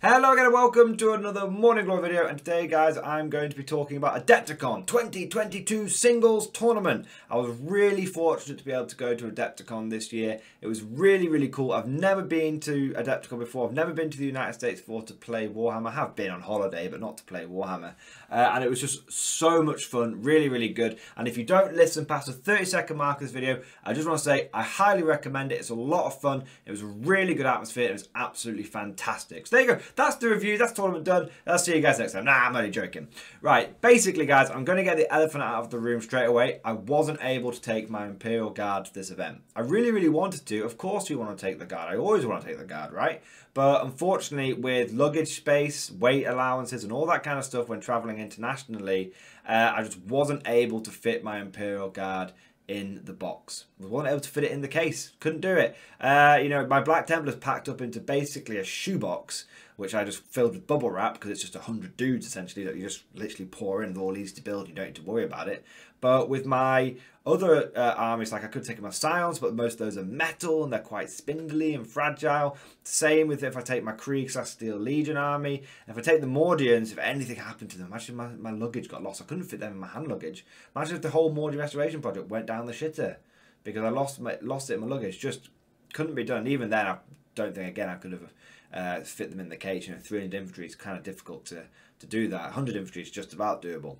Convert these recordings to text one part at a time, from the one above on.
Hello again and welcome to another Morning Glory video, and today guys I'm going to be talking about Adepticon 2022 singles tournament. I was really fortunate to be able to go to Adepticon this year. It was really cool. I've never been to Adepticon before. I've never been to the United States before to play Warhammer. I have been on holiday but not to play Warhammer. And it was just so much fun, really good. And if you don't listen past the 30-second mark of this video, I just want to say I highly recommend it. It's a lot of fun. It was a really good atmosphere. It was absolutely fantastic. So there you go. That's the review. That's the tournament done. I'll see you guys next time. Nah, I'm only joking. Right, basically guys, I'm going to get the elephant out of the room straight away. I wasn't able to take my Imperial Guard to this event. I really wanted to. Of course you want to take the Guard. I always want to take the Guard, right? But unfortunately, with luggage space, weight allowances, and all that kind of stuff when traveling internationally, I just wasn't able to fit my Imperial Guard in the box. I wasn't able to fit it in the case. Couldn't do it. You know, my Black Templars packed up into basically a shoebox, which I just filled with bubble wrap because it's just 100 dudes essentially that you just literally pour in. They're all easy to build. You don't need to worry about it. But with my other armies, like I could take my Scions, but most of those are metal and they're quite spindly and fragile. Same with if I take my Krieg/Steel Legion army. And if I take the Mordians, if anything happened to them, imagine my luggage got lost. I couldn't fit them in my hand luggage. Imagine if the whole Mordian restoration project went down the shitter because I lost it in my luggage. Just couldn't be done. Even then, I don't think again I could have fit them in the cage. You know, 300 infantry is kind of difficult to do that. 100 infantry is just about doable.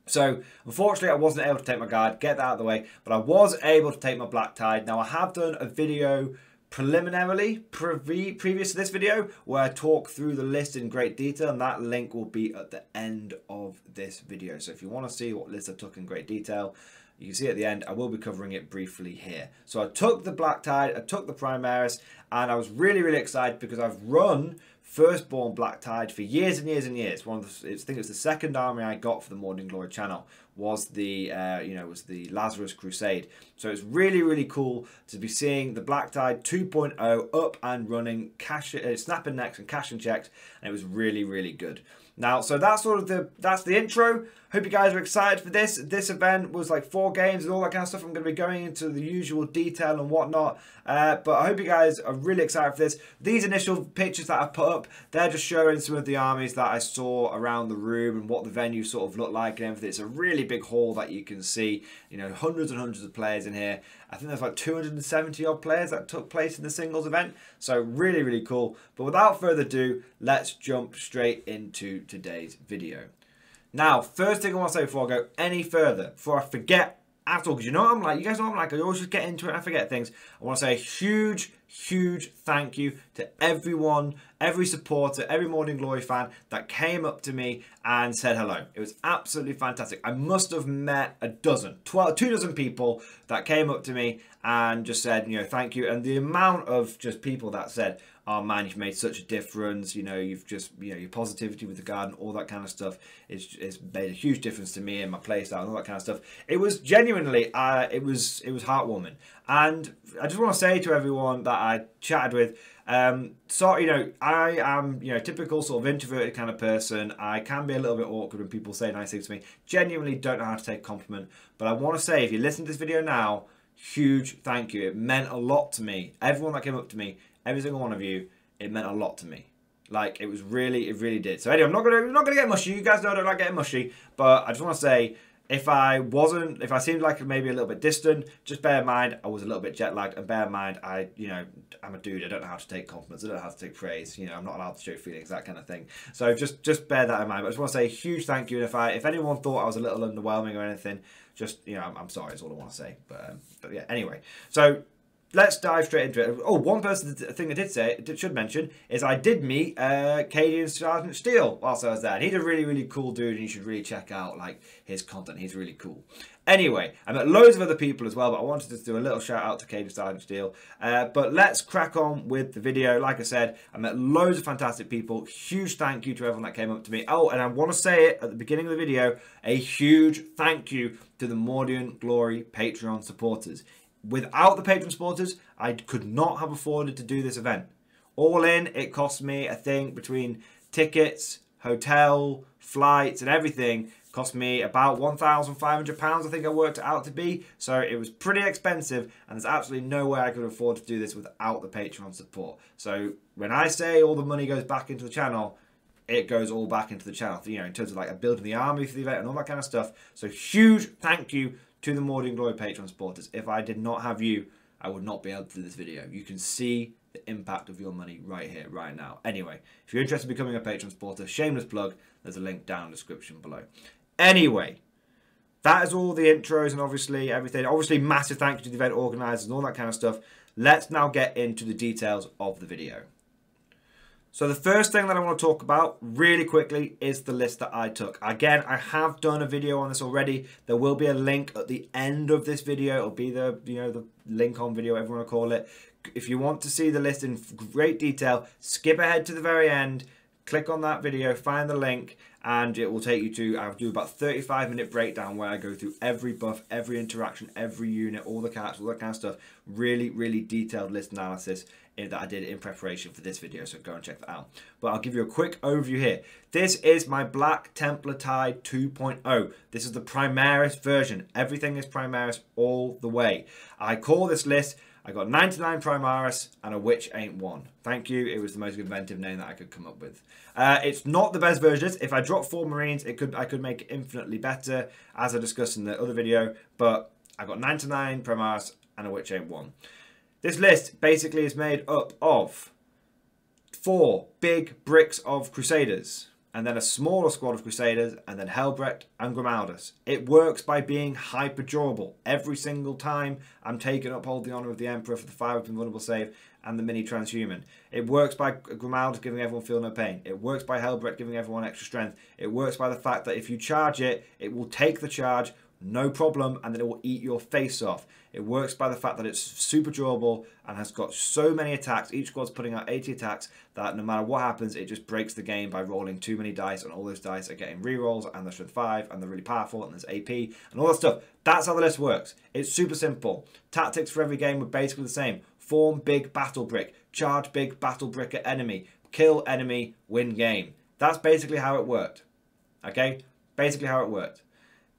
So, unfortunately, I wasn't able to take my Guard, get that out of the way, but I was able to take my Black Tide. Now, I have done a video preliminarily, previous to this video, where I talk through the list in great detail, and that link will be at the end of this video. So, if you want to see what list I took in great detail, you can see at the end, I will be covering it briefly here. So, I took the Black Tide, I took the Primaris, and I was really excited because I've run Firstborn Black Tide for years and years. I think it's the second army I got for the Morning Glory channel was the was the Lazarus Crusade. So it's really cool to be seeing the Black Tide 2.0 up and running, snapping necks and cashing checks, and it was really good. Now, so that's that's the intro. Hope you guys are excited for this. This event was like 4 games and all that kind of stuff. I'm going to be going into the usual detail and whatnot. But I hope you guys are really excited for this. These initial pictures that I put up, they're just showing some of the armies that I saw around the room and what the venue sort of looked like and everything. It's a really big hall that you can see. You know, hundreds and hundreds of players in here. I think there's like 270 odd players that took place in the singles event. So really cool. But without further ado, let's jump straight into today's video. Now, first thing I want to say before I go any further, before I forget at all, because you know what I'm like, you guys know what I'm like, I always just get into it and I forget things. I want to say a huge thank you to everyone, every supporter, every Morning Glory fan that came up to me and said hello. It was absolutely fantastic. I must have met a dozen, 2 dozen people that came up to me and just said, you know, thank you. And the amount of just people that said, oh man, you've made such a difference, you know, you've just, you know, your positivity with the garden, all that kind of stuff, it's made a huge difference to me and my playstyle and all that kind of stuff. It was genuinely, it was heartwarming. And I just want to say to everyone that I chatted with, so, you know, I am, you know, typical sort of introverted kind of person. I can be a little bit awkward when people say nice things to me. Genuinely don't know how to take a compliment. But I want to say, if you listen to this video now, huge thank you. It meant a lot to me. Everyone that came up to me, every single one of you, it meant a lot to me. Like, it really did. So anyway, I'm not gonna get mushy. You guys know I don't like getting mushy, but I just want to say, if I seemed like maybe a little bit distant, just bear in mind I was a little bit jet lagged, and bear in mind I'm a dude. I don't know how to take compliments. I don't know how to take praise. You know, I'm not allowed to show feelings, that kind of thing. So just bear that in mind. But I just want to say a huge thank you. And if anyone thought I was a little underwhelming or anything, just, you know, I'm sorry. That's all I want to say. But yeah, anyway. So let's dive straight into it. Oh, one thing I did say, should mention, is I did meet Cadian Sergeant Steele whilst I was there. And he's a really cool dude, and you should really check out like his content. He's really cool. Anyway, I met loads of other people as well, but I wanted to do a little shout out to Cadian Sergeant Steele. But let's crack on with the video. Like I said, I met loads of fantastic people. Huge thank you to everyone that came up to me. Oh, and I want to say it at the beginning of the video, a huge thank you to the Mordian Glory Patreon supporters. Without the Patreon supporters, I could not have afforded to do this event. All in, it cost me, I think, between tickets, hotel, flights, and everything, Cost me about £1,500, I think I worked it out to be. So it was pretty expensive, and there's absolutely no way I could afford to do this without the Patreon support. So when I say all the money goes back into the channel, it goes all back into the channel, you know, in terms of like building the army for the event and all that kind of stuff. So huge thank you to the Mordian Glory Patreon supporters. If I did not have you, I would not be able to do this video. You can see the impact of your money right here, right now. Anyway, if you're interested in becoming a Patreon supporter, shameless plug, there's a link down in the description below. Anyway, that is all the intros and obviously everything. Obviously, massive thank you to the event organisers and all that kind of stuff. Let's now get into the details of the video. So the first thing that I want to talk about really quickly is the list that I took. Again, I have done a video on this already. There will be a link at the end of this video. It'll be the, you know, the link on video, whatever you want to call it. If you want to see the list in great detail, skip ahead to the very end, click on that video, find the link, and it will take you to, I'll do about 35-minute breakdown where I go through every buff, every interaction, every unit, all the characters, all that kind of stuff. Really, really detailed list analysis that I did in preparation for this video, so go and check that out. But I'll give you a quick overview here. This is my Black Templar Tide 2.0. This is the Primaris version. Everything is Primaris all the way. I call this list, I got 99 Primaris and a witch ain't one. Thank you, it was the most inventive name that I could come up with. It's not the best version. If I drop 4 Marines, I could make it infinitely better, as I discussed in the other video, but I got 99 Primaris and a witch ain't one. This list basically is made up of 4 big bricks of Crusaders, and then a smaller squad of Crusaders, and then Helbrect and Grimaldus. It works by being hyper durable. Every single time I'm taking Uphold the Honour of the Emperor for the 5 invulnerable save and the mini transhuman. It works by Grimaldus giving everyone feel no pain. It works by Helbrect giving everyone extra strength. It works by the fact that if you charge it, it will take the charge, no problem, and then it will eat your face off. It works by the fact that it's super durable and has got so many attacks. Each squad's putting out 80 attacks that no matter what happens, it just breaks the game by rolling too many dice, and all those dice are getting rerolls, and they're strength 5, and they're really powerful, and there's AP, and all that stuff. That's how the list works. It's super simple. Tactics for every game were basically the same. Form big battle brick, charge big battle brick at enemy, kill enemy, win game. That's basically how it worked. Okay? Basically how it worked.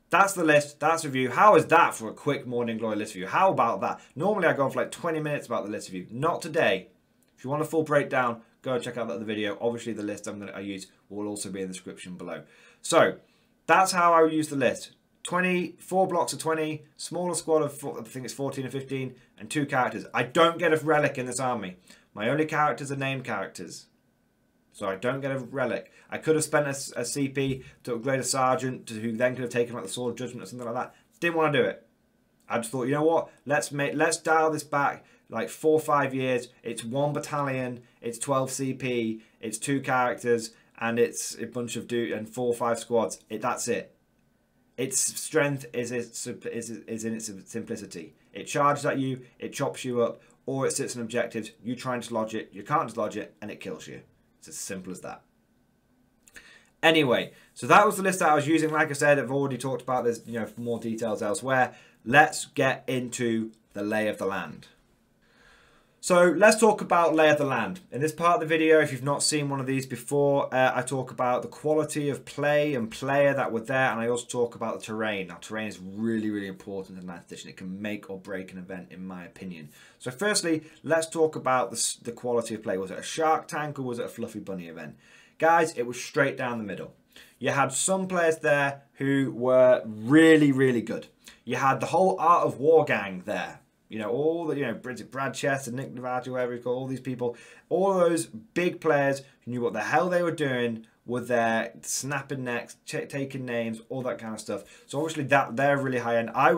That's the list, that's the review. How is that for a quick Morning Glory list review? How about that? Normally I go for like 20 minutes about the list review. Not today. If you want a full breakdown, go check out the other video. Obviously the list I use will also be in the description below. So, that's how I use the list. 4 blocks of 20, smaller squad of, I think it's 14 or 15, and 2 characters. I don't get a relic in this army. My only characters are named characters. So I don't get a relic. I could have spent a CP to upgrade a sergeant, who then could have taken like the Sword of Judgment or something like that. Didn't want to do it. I just thought, you know what? Let's dial this back like 4 or 5 years. It's 1 battalion. It's 12 CP. It's 2 characters, and it's a bunch of and 4 or 5 squads. That's it. Its strength is in its simplicity. It charges at you. It chops you up, or it sits on objectives. You try and dislodge it. You can't dislodge it, and it kills you. It's as simple as that. Anyway, so that was the list that I was using. Like I said, I've already talked about this, you know, more details elsewhere. Let's get into the lay of the land. So let's talk about lay of the land. In this part of the video, if you've not seen one of these before, I talk about the quality of play and player that were there, and I also talk about the terrain. Now, terrain is really, really important in 9th edition. It can make or break an event, in my opinion. So firstly, let's talk about the quality of play. Was it a shark tank or was it a fluffy bunny event? Guys, it was straight down the middle. You had some players there who were really, really good. You had the whole Art of War gang there. You know, all the, you know, Brad Chest and Nick Navajo, whatever he's called, all these people, all those big players who knew what the hell they were doing, were there snapping necks, taking names, all that kind of stuff. So obviously they're really high end. I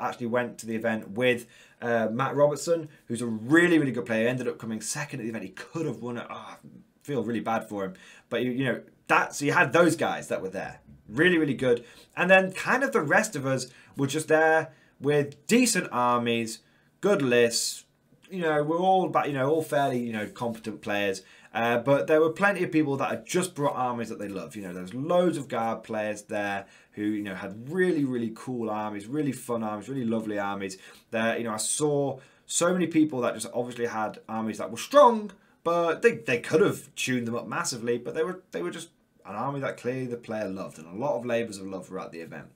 actually went to the event with Matt Robertson, who's a really, really good player. He ended up coming 2nd at the event. He could have won it. Oh, I feel really bad for him. But, you know, so you had those guys that were there. Really, really good. And then kind of the rest of us were just there with decent armies, good lists, you know, we're all about, you know, all fairly, you know, competent players. But there were plenty of people that had just brought armies that they love. You know, there was loads of guard players there who, you know, had really, really cool armies, really fun armies, really lovely armies. There, you know, I saw so many people that just obviously had armies that were strong, but they could have tuned them up massively, but they were just an army that clearly the player loved, and a lot of labours of love throughout the event.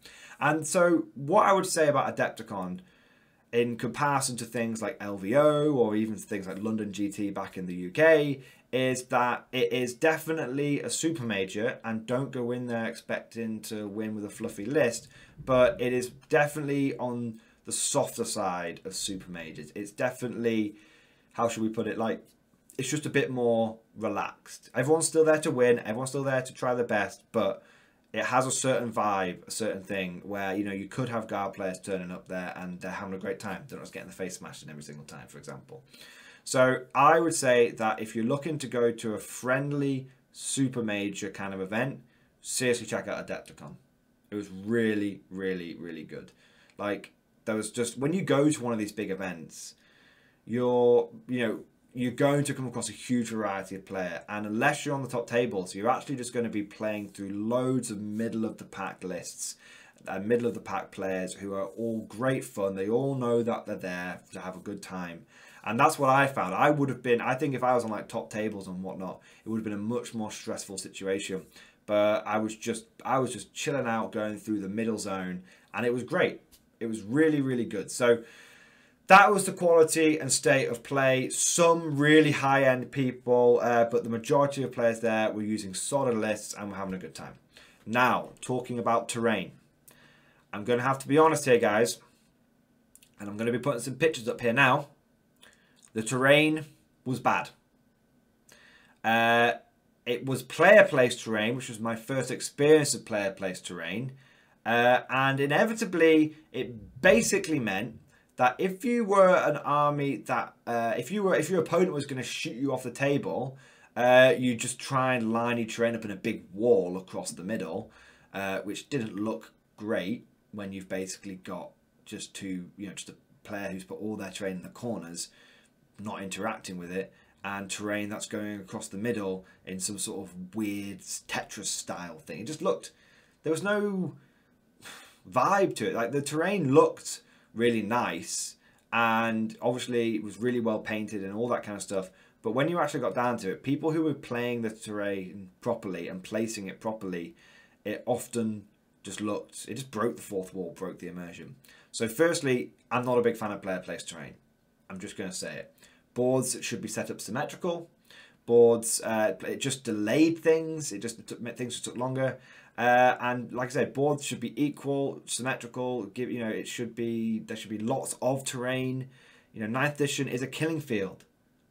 And so what I would say about Adepticon, in comparison to things like LVO or even things like London GT back in the UK, is that it is definitely a super major, and don't go in there expecting to win with a fluffy list, but it is definitely on the softer side of super majors. It's definitely, how should we put it, like, it's just a bit more relaxed. Everyone's still there to win, everyone's still there to try their best, but it has a certain vibe, a certain thing where, you know, you could have guard players turning up there and they're having a great time. They're not just getting the face smashed in every single time, for example. So I would say that if you're looking to go to a friendly super major kind of event, seriously check out Adepticon. It was really, really, really good. Like, there was just, when you go to one of these big events, you're going to come across a huge variety of player, and unless you're on the top table, so you're actually just going to be playing through loads of middle of the pack lists, middle of the pack players who are all great fun. They all know that they're there to have a good time, and that's what I found. I think if I was on like top tables and whatnot, it would have been a much more stressful situation. But I was just chilling out, going through the middle zone, and it was great. It was really, really good. So that was the quality and state of play. Some really high-end people, but the majority of players there were using solid lists and were having a good time. Now, talking about terrain. I'm going to have to be honest here, guys, and I'm going to be putting some pictures up here now. The terrain was bad. It was player-placed terrain, which was my first experience of player-placed terrain, and inevitably, it basically meant that if you were an army that, if your opponent was going to shoot you off the table, you just try and line your terrain up in a big wall across the middle, which didn't look great when you've basically got just a player who's put all their terrain in the corners, not interacting with it, and terrain that's going across the middle in some sort of weird Tetris style thing. It just looked, there was no vibe to it. Like, the terrain looked really nice, and obviously it was really well painted and all that kind of stuff, but when you actually got down to it, people who were playing the terrain properly and placing it properly, it often just looked, it just broke the fourth wall, broke the immersion. So firstly, I'm not a big fan of player placed terrain. I'm just going to say it. Boards should be set up symmetrical. Boards, it just delayed things. Things just took longer. And like I said, boards should be equal, symmetrical. There should be lots of terrain. 9th edition is a killing field.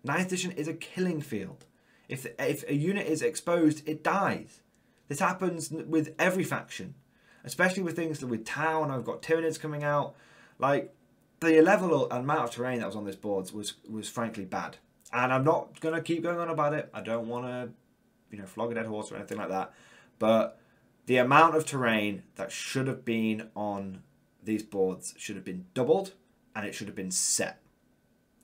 9th edition is a killing field. If a unit is exposed, it dies. This happens with every faction, especially with things with town. I've got Tyranids coming out. Like, the level and amount of terrain that was on this board was frankly bad. And I'm not gonna keep going on about it. I don't want to, flog a dead horse or anything like that. But the amount of terrain that should have been on these boards should have been doubled, and it should have been set.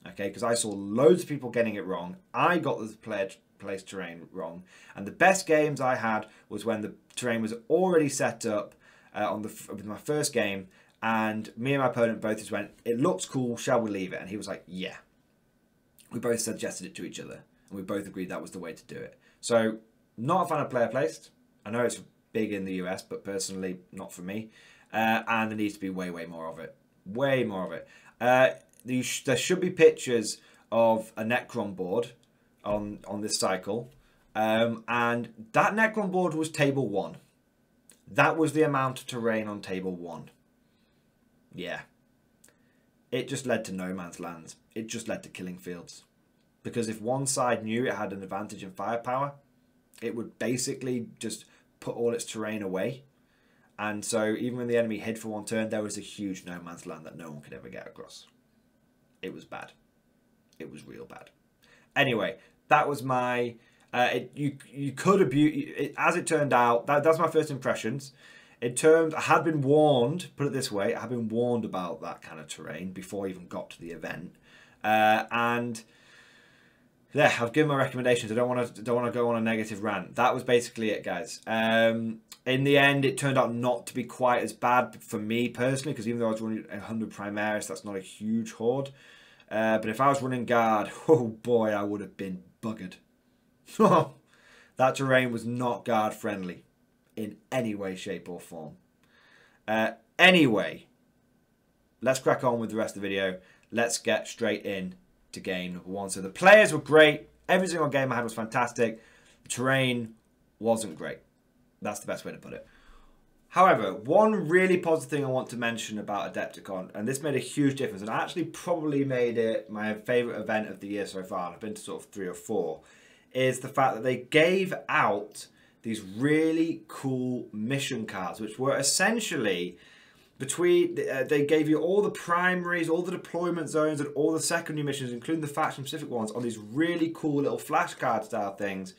Okay, because I saw loads of people getting it wrong. I got the placed terrain wrong, and the best games I had was when the terrain was already set up with my first game, and me and my opponent both just went, "It looks cool, shall we leave it?" And he was like, "Yeah." We both suggested it to each other, and we both agreed that was the way to do it. So, not a fan of player placed. I know it's big in the US, but personally, not for me. And there needs to be way, way more of it. Way more of it. There should be pictures of a Necron board on this cycle. And that Necron board was table 1. That was the amount of terrain on table 1. Yeah. It just led to no man's lands. It just led to killing fields. Because if one side knew it had an advantage in firepower, it would basically just put all its terrain away. And so even when the enemy hid for one turn, there was a huge no man's land that no one could ever get across. It was bad. It was real bad. Anyway, that was my... you could abuse... As it turned out, that's my first impressions. I had been warned, put it this way, I had been warned about that kind of terrain before I even got to the event. And yeah, I've given my recommendations. I don't want to go on a negative rant. That was basically it, guys. In the end, it turned out not to be quite as bad for me personally, because even though I was running 100 Primaris, that's not a huge horde. But if I was running guard, oh boy, I would have been buggered. That terrain was not guard friendly in any way, shape or form. Anyway, let's crack on with the rest of the video. Let's get straight in to game number 1. So the players were great. Every single game I had was fantastic. The terrain wasn't great. That's the best way to put it. However, one really positive thing I want to mention about Adepticon, and this made a huge difference, and I actually probably made it my favourite event of the year so far, and I've been to sort of 3 or 4, is the fact that they gave out these really cool mission cards, which were essentially between, they gave you all the primaries, all the deployment zones, and all the secondary missions, including the faction-specific ones, on these really cool little flashcard style things.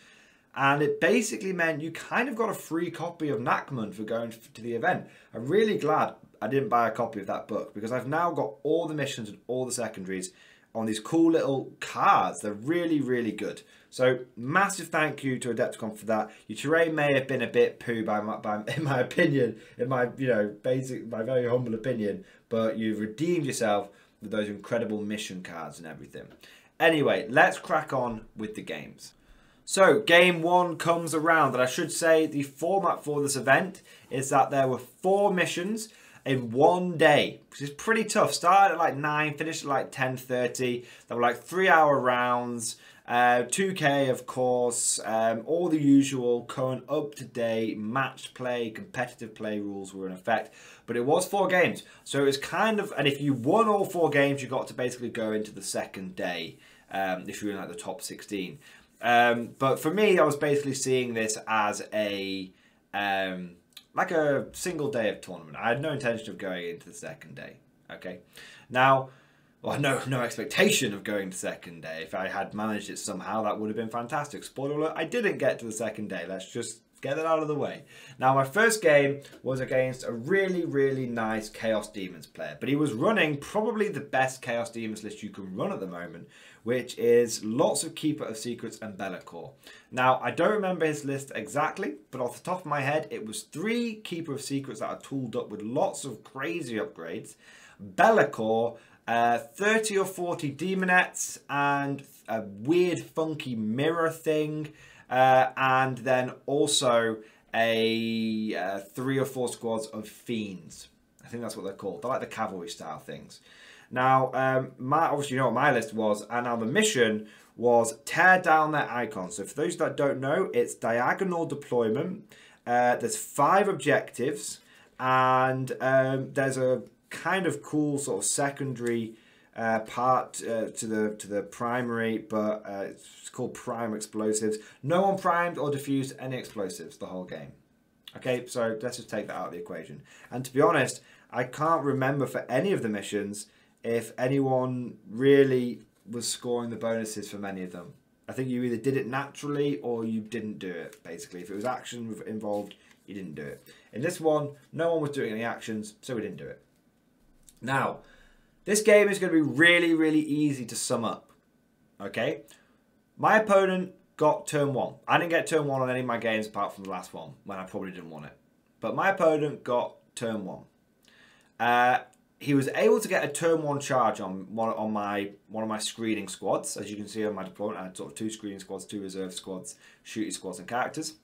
And it basically meant you kind of got a free copy of Nachman for going to the event. I'm really glad I didn't buy a copy of that book, because I've now got all the missions and all the secondaries on these cool little cards. They're really, really good. So massive thank you to Adepticon for that. Your terrain may have been a bit poo in my opinion, in my my very humble opinion, but you've redeemed yourself with those incredible mission cards and everything. Anyway, let's crack on with the games. So, game 1 comes around, and I should say the format for this event is that there were 4 missions in one day, which is pretty tough. Started at like 9, finished at like 10:30. There were like 3-hour rounds, 2K of course, all the usual current up-to-date match play, competitive play rules were in effect. But it was 4 games, so it was kind of, and if you won all 4 games, you got to basically go into the second day, if you were in like the top 16. But for me, I was basically seeing this as a like a single day of tournament. I had no intention of going into the second day. Okay, now, well, no expectation of going to second day. If I had managed it somehow, that would have been fantastic. Spoiler alert: I didn't get to the second day. Let's just get that out of the way. Now, my first game was against a really, really nice Chaos Demons player, but he was running probably the best Chaos Demons list you can run at the moment, which is lots of Keeper of Secrets and Be'lakor. Now, I don't remember his list exactly, but off the top of my head, it was 3 Keeper of Secrets that are tooled up with lots of crazy upgrades, Be'lakor, 30 or 40 Demonettes, and a weird funky mirror thing, and then also a 3 or 4 squads of Fiends. I think that's what they're called. They're like the cavalry style things. Now, obviously you know what my list was, and now the mission was tear down their icons. So for those that don't know, it's diagonal deployment. There's 5 objectives, and there's a kind of cool sort of secondary part to the primary, but it's called prime explosives. No one primed or diffused any explosives the whole game. Okay, so let's just take that out of the equation. And to be honest, I can't remember for any of the missions if anyone really was scoring the bonuses for many of them. I think you either did it naturally or you didn't do it, basically. If it was action involved, you didn't do it. In this one, no one was doing any actions, so we didn't do it. Now, this game is going to be really, really easy to sum up. Okay? My opponent got turn 1. I didn't get turn 1 on any of my games apart from the last one, when I probably didn't want it. But my opponent got turn 1. He was able to get a turn 1 charge on one of my screening squads. As you can see on my deployment, I had sort of 2 screening squads, 2 reserve squads, shooting squads and characters.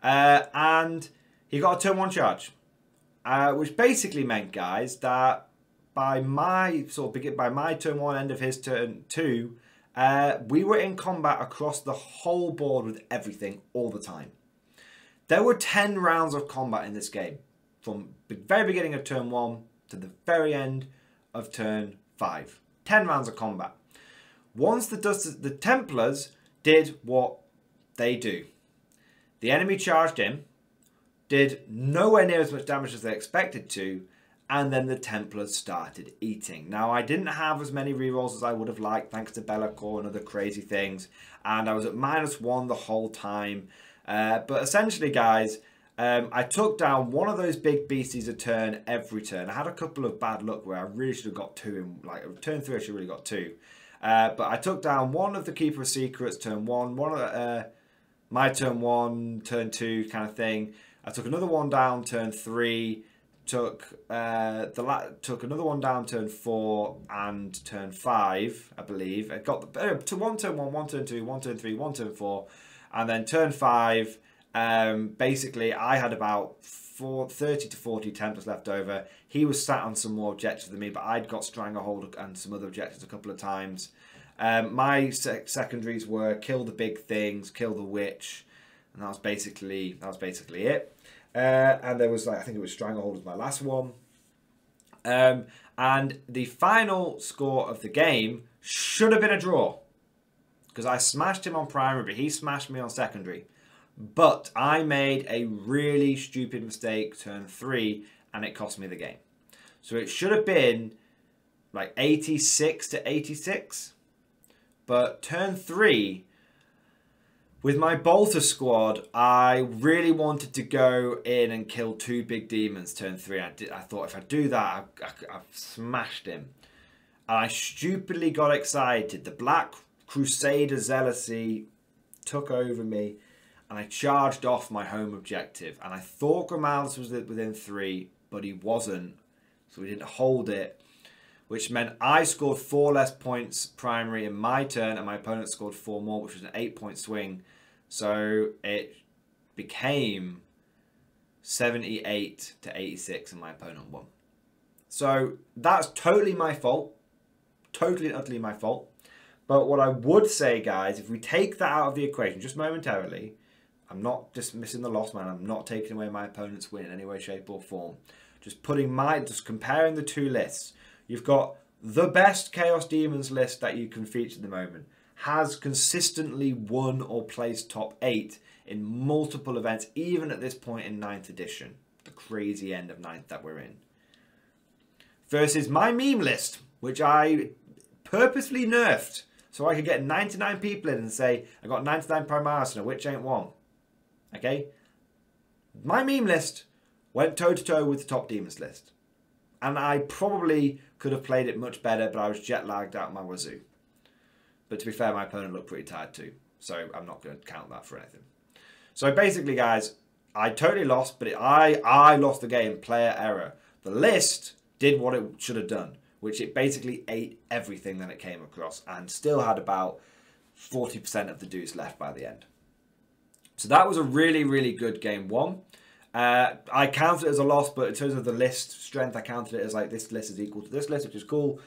And he got a turn 1 charge. Which basically meant, guys, that by my turn 1, end of his turn 2, we were in combat across the whole board with everything all the time. There were 10 rounds of combat in this game, from the very beginning of turn 1 to the very end of turn 5. 10 rounds of combat. Once the Templars did what they do. The enemy charged in, did nowhere near as much damage as they expected to, and then the Templars started eating. Now, I didn't have as many rerolls as I would have liked, thanks to Be'lakor and other crazy things, and I was at -1 the whole time. But essentially, guys, I took down one of those big beasties a turn every turn. I had a couple of bad luck where I really should have got 2 in, like turn 3 I should have really got 2. But I took down one of the Keeper of Secrets turn 1, one of my turn 1, turn 2 kind of thing. I took another one down turn 3, took another one down turn 4 and turn 5, I believe. I got to one turn 1, one turn 2, one turn 3, one turn 4. And then turn 5, basically I had about 30 to 40 Templars left over. He was sat on some more objectives than me, but I'd got Stranglehold and some other objectives a couple of times. My secondaries were kill the big things, kill the witch, and that was basically it. And there was, like, I think it was Stranglehold was my last one. And the final score of the game should have been a draw, because I smashed him on primary, but he smashed me on secondary. But I made a really stupid mistake turn 3, and it cost me the game. So it should have been like 86 to 86. But turn 3, with my bolter squad, I really wanted to go in and kill 2 big demons turn 3. I thought if I do that, I've smashed him. And I stupidly got excited. The Black Crusader zealousy took over me, and I charged off my home objective. And I thought Grimaldus was within 3, but he wasn't. So we didn't hold it, which meant I scored 4 less points primary in my turn, and my opponent scored 4 more, which was an 8-point swing. So it became 78 to 86, and my opponent won. So that's totally my fault. Totally and utterly my fault. But what I would say, guys, if we take that out of the equation just momentarily, I'm not dismissing the loss, man. I'm not taking away my opponent's win in any way, shape or form. Just comparing the two lists. You've got the best Chaos Demons list that you can feature at the moment. Has consistently won or placed top 8 in multiple events, even at this point in 9th edition. The crazy end of 9th that we're in. Versus my meme list, which I purposely nerfed so I could get 99 people in and say, I got 99 Primaris and a witch ain't one. Okay? My meme list went toe-to-toe with the top demons list. And I probably could have played it much better, but I was jet-lagged out of my wazoo. But to be fair, my opponent looked pretty tired too. So I'm not going to count that for anything. So basically, guys, I totally lost, but I lost the game, player error. The list did what it should have done, which it basically ate everything that it came across and still had about 40% of the dudes left by the end. So that was a really, really good game 1. I counted it as a loss, but in terms of the list strength, I counted it as like this list is equal to this list, which is cool.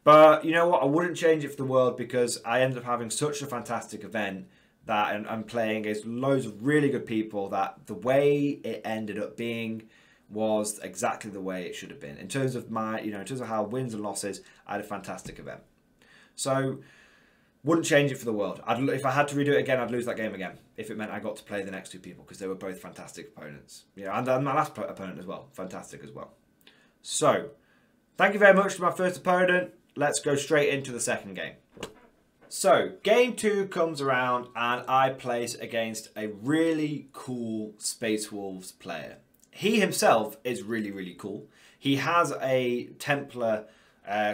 But you know what? I wouldn't change it for the world, because I ended up having such a fantastic event that I'm playing against loads of really good people that the way it ended up being was exactly the way it should have been. In terms of my, in terms of how wins and losses, I had a fantastic event. So wouldn't change it for the world. If I had to redo it again, I'd lose that game again. If it meant I got to play the next 2 people, because they were both fantastic opponents. And my last opponent as well, fantastic as well. So thank you very much to my first opponent. Let's go straight into the second game. So game 2 comes around, and I place against a really cool Space Wolves player. He himself is really, really cool. He has a Templar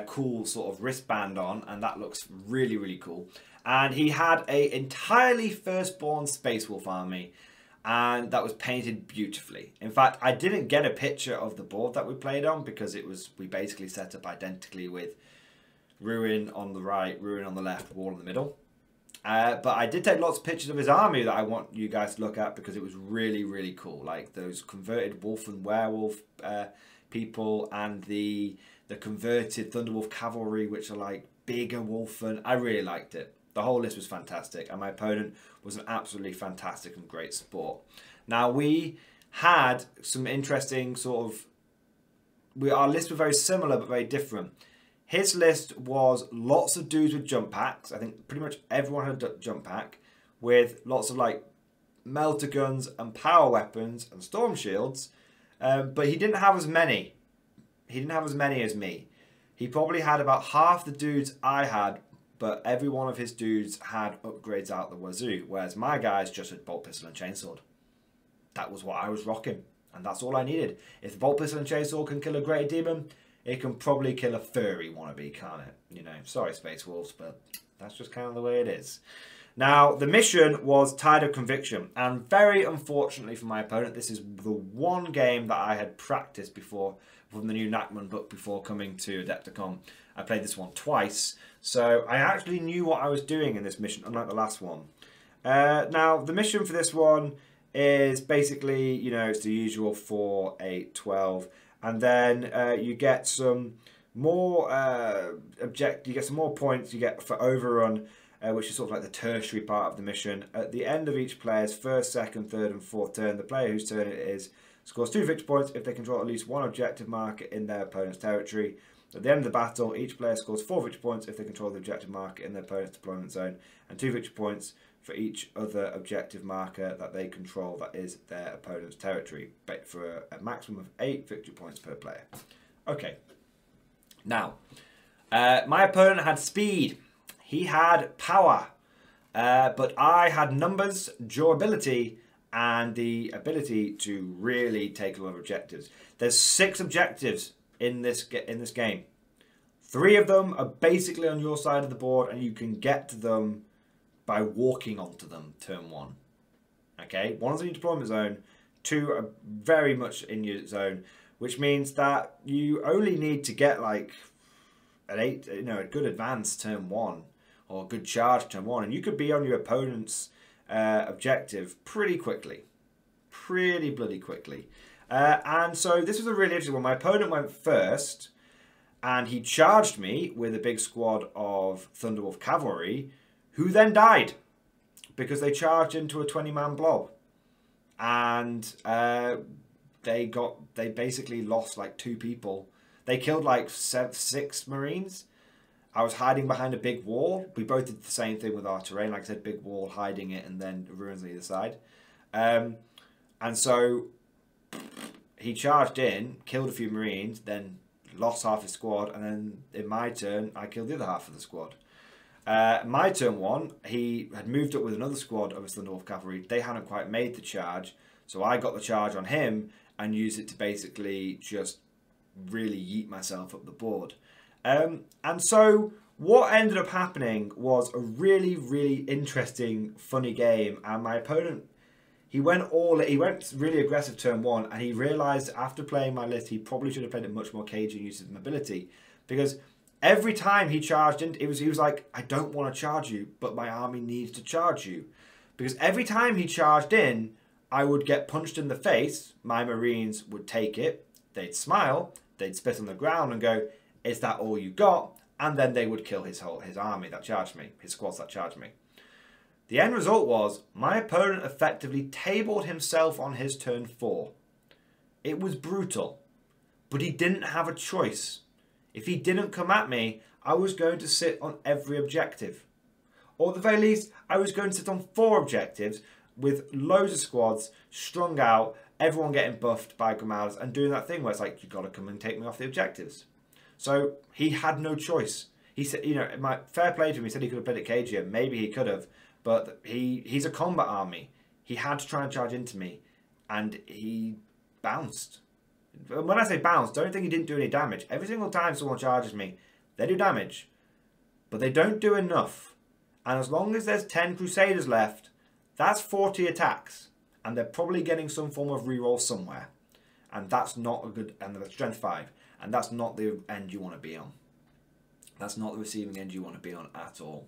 cool sort of wristband on, and that looks really, really cool. And he had a entirely Firstborn Space Wolf army, and that was painted beautifully. In fact, I didn't get a picture of the board that we played on, because we basically set up identically with Ruin on the right, Ruin on the left, Wall in the middle. But I did take lots of pictures of his army that I want you guys to look at, because it was really, really cool. Like those converted wolf and werewolf people, and the converted Thunderwolf cavalry, which are like bigger wolfen. I really liked it. The whole list was fantastic, and my opponent was an absolutely fantastic and great sport. Now we had some interesting sort of... Our lists were very similar but very different. His list was lots of dudes with jump packs. I think pretty much everyone had a jump pack, with lots of like melter guns and power weapons and storm shields. But he didn't have as many. He didn't have as many as me. He probably had about half the dudes I had, but every one of his dudes had upgrades out the wazoo, whereas my guys just had bolt pistol and chainsword. That was what I was rocking, and that's all I needed. If the bolt pistol and chainsword can kill a greater demon, it can probably kill a furry wannabe, can't it? Sorry, Space Wolves, but that's just kind of the way it is. Now, the mission was Tide of Conviction, and very unfortunately for my opponent, this is the one game that I had practiced before from the new Nachman book before coming to Adepticon. I played this one twice, so I actually knew what I was doing in this mission, unlike the last one. Now, the mission for this one is basically, you know, it's the usual 4, 8, 12. And then you get some more you get some more points you get for overrun, which is sort of like the tertiary part of the mission. At the end of each player's first, second, third and fourth turn, the player whose turn it is scores 2 victory points if they control at least 1 objective marker in their opponent's territory. At the end of the battle, each player scores 4 victory points if they control the objective marker in their opponent's deployment zone, and 2 victory points for each other objective marker that they control that is their opponent's territory, but for a maximum of 8 victory points per player. Okay. Now, my opponent had speed. He had power. But I had numbers, durability, and the ability to really take a lot of objectives. There's 6 objectives in this game. 3 of them are basically on your side of the board, and you can get to them by walking onto them turn 1. Okay, 1 is in your deployment zone, 2 are very much in your zone, which means that you only need to get like an 8, you know, a good advance turn 1 or a good charge turn 1, and you could be on your opponent's objective pretty quickly, pretty bloody quickly. And so this was a really interesting one. My opponent went first, and he charged me with a big squad of Thunderwolf cavalry, who then died because they charged into a 20-man blob, and they basically lost like 2 people. They killed like 6 Marines. I was hiding behind a big wall. We both did the same thing with our terrain. Like I said, big wall, hiding it, and then ruins on either side. And so he charged in, killed a few Marines, then lost half his squad, and then in my turn, I killed the other half of the squad. My turn 1, he had moved up with another squad of his Thunderwolf cavalry. They hadn't quite made the charge, so I got the charge on him and used it to basically just really yeet myself up the board. And so what ended up happening was a really, really interesting, funny game. And my opponent, he went really aggressive turn 1, and he realised after playing my list, he probably should have played it much more cagey and used his mobility, because every time he charged in, he was like, I don't want to charge you, but my army needs to charge you. Because every time he charged in, I would get punched in the face. My Marines would take it. They'd smile. They'd spit on the ground and go, is that all you got? And then they would kill his army that charged me, his squads that charged me. The end result was my opponent effectively tabled himself on his turn 4. It was brutal, but he didn't have a choice. If he didn't come at me, I was going to sit on every objective. Or at the very least, I was going to sit on 4 objectives with loads of squads, strung out, everyone getting buffed by Grimaldus, and doing that thing where it's like, you got to come and take me off the objectives. So he had no choice. He said, you know, my fair play to him, he said he could have played it cagier. Maybe he could have, but he's a combat army. He had to try and charge into me, and he bounced. When I say bounce, don't think he didn't do any damage. Every single time someone charges me, they do damage. But they don't do enough. And as long as there's 10 Crusaders left, that's 40 attacks. And they're probably getting some form of reroll somewhere. And that's not a good... And they're strength 5. And that's not the end you want to be on. That's not the receiving end you want to be on at all.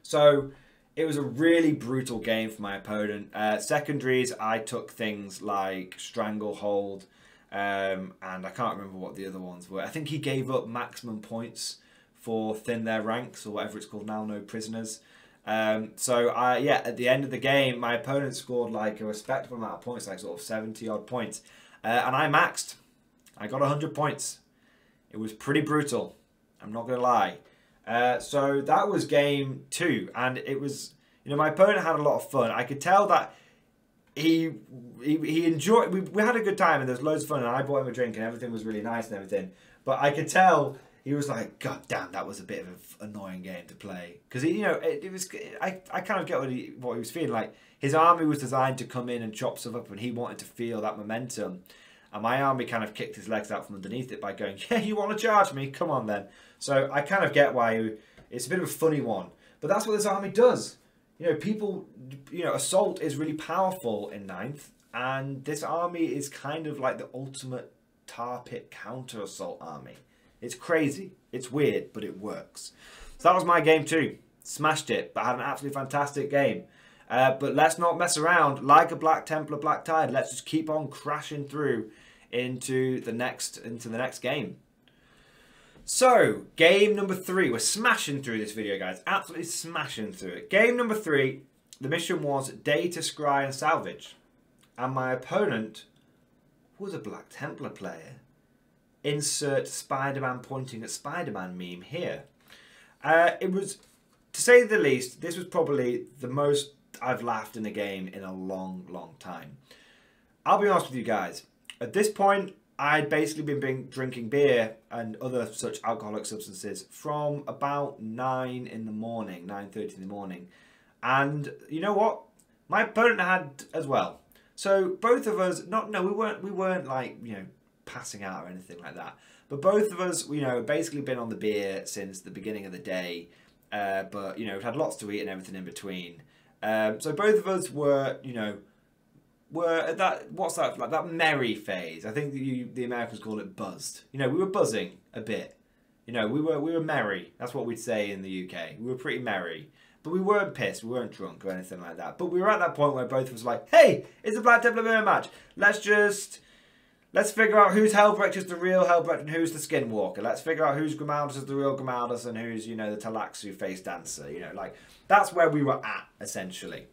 So it was a really brutal game for my opponent. Secondaries, I took things like Stranglehold... and I can't remember what the other ones were. I think he gave up maximum points for thin their ranks, or whatever it's called now, no prisoners. Yeah, at the end of the game, my opponent scored like a respectable amount of points, like sort of 70 odd points. And I maxed. I got 100 points. It was pretty brutal, I'm not going to lie. So that was game 2. And it was, you know, my opponent had a lot of fun. I could tell that he enjoyed, we had a good time, and there was loads of fun, and I bought him a drink and everything was really nice and everything. But I could tell he was like, God damn, that was a bit of an annoying game to play. Because, you know, I kind of get what he was feeling like. His army was designed to come in and chop stuff up, and he wanted to feel that momentum. And my army kind of kicked his legs out from underneath it by going, yeah, you want to charge me? Come on then. So I kind of get why it's a bit of a funny one. But that's what this army does. You know, people, you know, assault is really powerful in 9th, and this army is kind of like the ultimate tar pit counter assault army. It's crazy, it's weird, but it works. So that was my game 2. Smashed it, but had an absolutely fantastic game. But let's not mess around like a Black Templar, Black Tide. Let's just keep on crashing through into the next game. So, game number 3. We're smashing through this video, guys. Absolutely smashing through it. Game number 3, the mission was Data, Scry and Salvage. And my opponent was a Black Templar player. Insert Spider-Man pointing at Spider-Man meme here. It was, to say the least, this was probably the most I've laughed in a game in a long, long time. I'll be honest with you guys. At this point, I'd basically been drinking beer and other such alcoholic substances from about 9 in the morning, 9:30 in the morning. And you know what? My opponent had as well. So both of us, we weren't like, you know, passing out or anything like that. But both of us, you know, basically been on the beer since the beginning of the day. But, you know, we've had lots to eat and everything in between. So both of us were, you know, were at that, what's that, like that merry phase. I think the Americans call it buzzed. You know, we were buzzing a bit. You know, we were merry. That's what we'd say in the UK. We were pretty merry. But we weren't pissed, we weren't drunk or anything like that. But we were at that point where both of us were like, hey, it's a Black Templar mirror match. Let's figure out who's Helbrect is the real Helbrect and who's the Skinwalker. Let's figure out who's Grimaldus is the real Grimaldus and who's, you know, the Talaxu face dancer. You know, like, that's where we were at, essentially.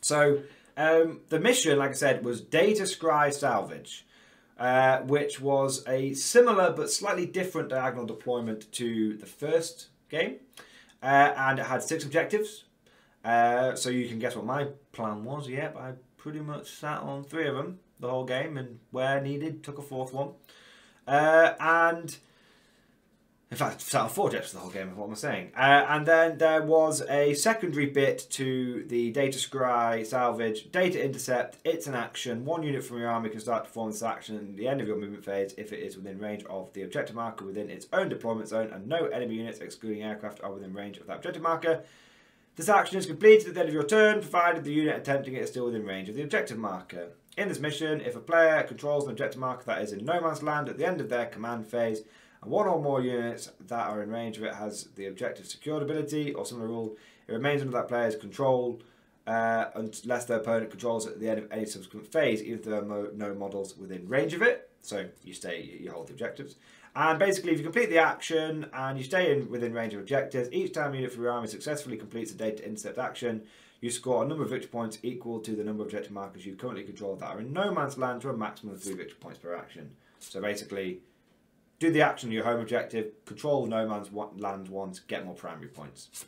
So, the mission, like I said, was Data, Scry, Salvage, which was a similar but slightly different diagonal deployment to the first game. And it had 6 objectives. So you can guess what my plan was. Yep, I pretty much sat on 3 of them the whole game, and where needed, took a 4th one. And in fact, sat on 4 objectives the whole game, is what I'm saying. And then there was a secondary bit to the Data, Scry, Salvage, Data Intercept. It's an action. 1 unit from your army can start to perform this action at the end of your movement phase if it is within range of the objective marker within its own deployment zone, and no enemy units, excluding aircraft, are within range of that objective marker. This action is completed at the end of your turn, provided the unit attempting it is still within range of the objective marker. In this mission, if a player controls an objective marker that is in no man's land at the end of their command phase, and 1 or more units that are in range of it has the objective secured ability or similar rule, it remains under that player's control unless their opponent controls it at the end of any subsequent phase, even if there are no models within range of it. So you hold the objectives. And basically, if you complete the action and you stay within range of objectives, each time a unit from your army successfully completes a Data Intercept action, you score a number of victory points equal to the number of objective markers you currently control that are in no man's land, to a maximum of 3 victory points per action. So basically, do the action, your home objective, control no man's land once, get more primary points.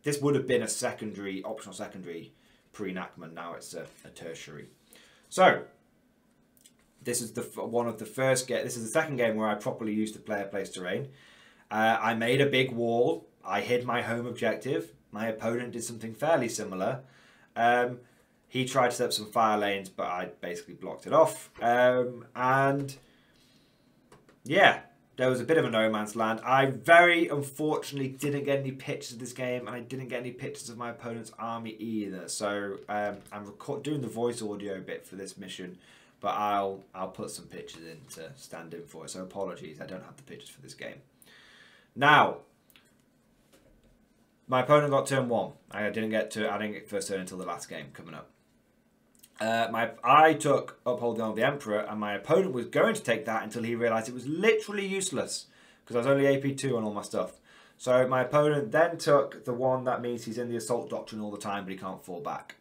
This would have been a secondary, optional secondary pre-enactment. Now it's a tertiary. So this is one of the first game. This is the second game where I properly used the player place terrain. I made a big wall. I hid my home objective. My opponent did something fairly similar. He tried to set up some fire lanes, but I basically blocked it off. And yeah, there was a bit of a no man's land. I very unfortunately didn't get any pictures of this game, and I didn't get any pictures of my opponent's army either. So I'm doing the voice audio bit for this mission, but I'll put some pictures in to stand in for it. So apologies, I don't have the pictures for this game. Now, my opponent got turn 1. I didn't get first turn until the last game coming up. I took Upholding of the Emperor, and my opponent was going to take that until he realised it was literally useless because I was only AP2 on all my stuff. So my opponent then took the one that means he's in the Assault Doctrine all the time, but he can't fall back.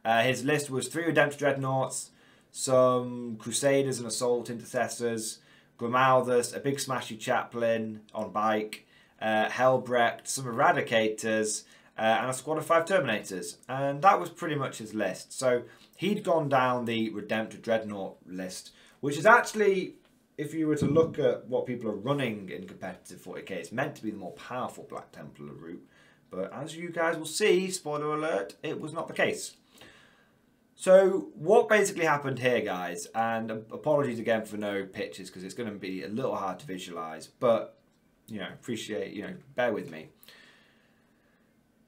His list was 3 Redemptor Dreadnoughts, some Crusaders and Assault Intercessors, Grimaldus, a big smashy Chaplain on bike, Helbrect, some Eradicators, and a squad of 5 Terminators. And that was pretty much his list. So he'd gone down the Redemptor Dreadnought list, which is actually, if you were to look at what people are running in competitive 40k, it's meant to be the more powerful Black Templar route. But as you guys will see, spoiler alert, it was not the case. So what basically happened here, guys, and apologies again for no pictures because it's going to be a little hard to visualise, but, you know, bear with me.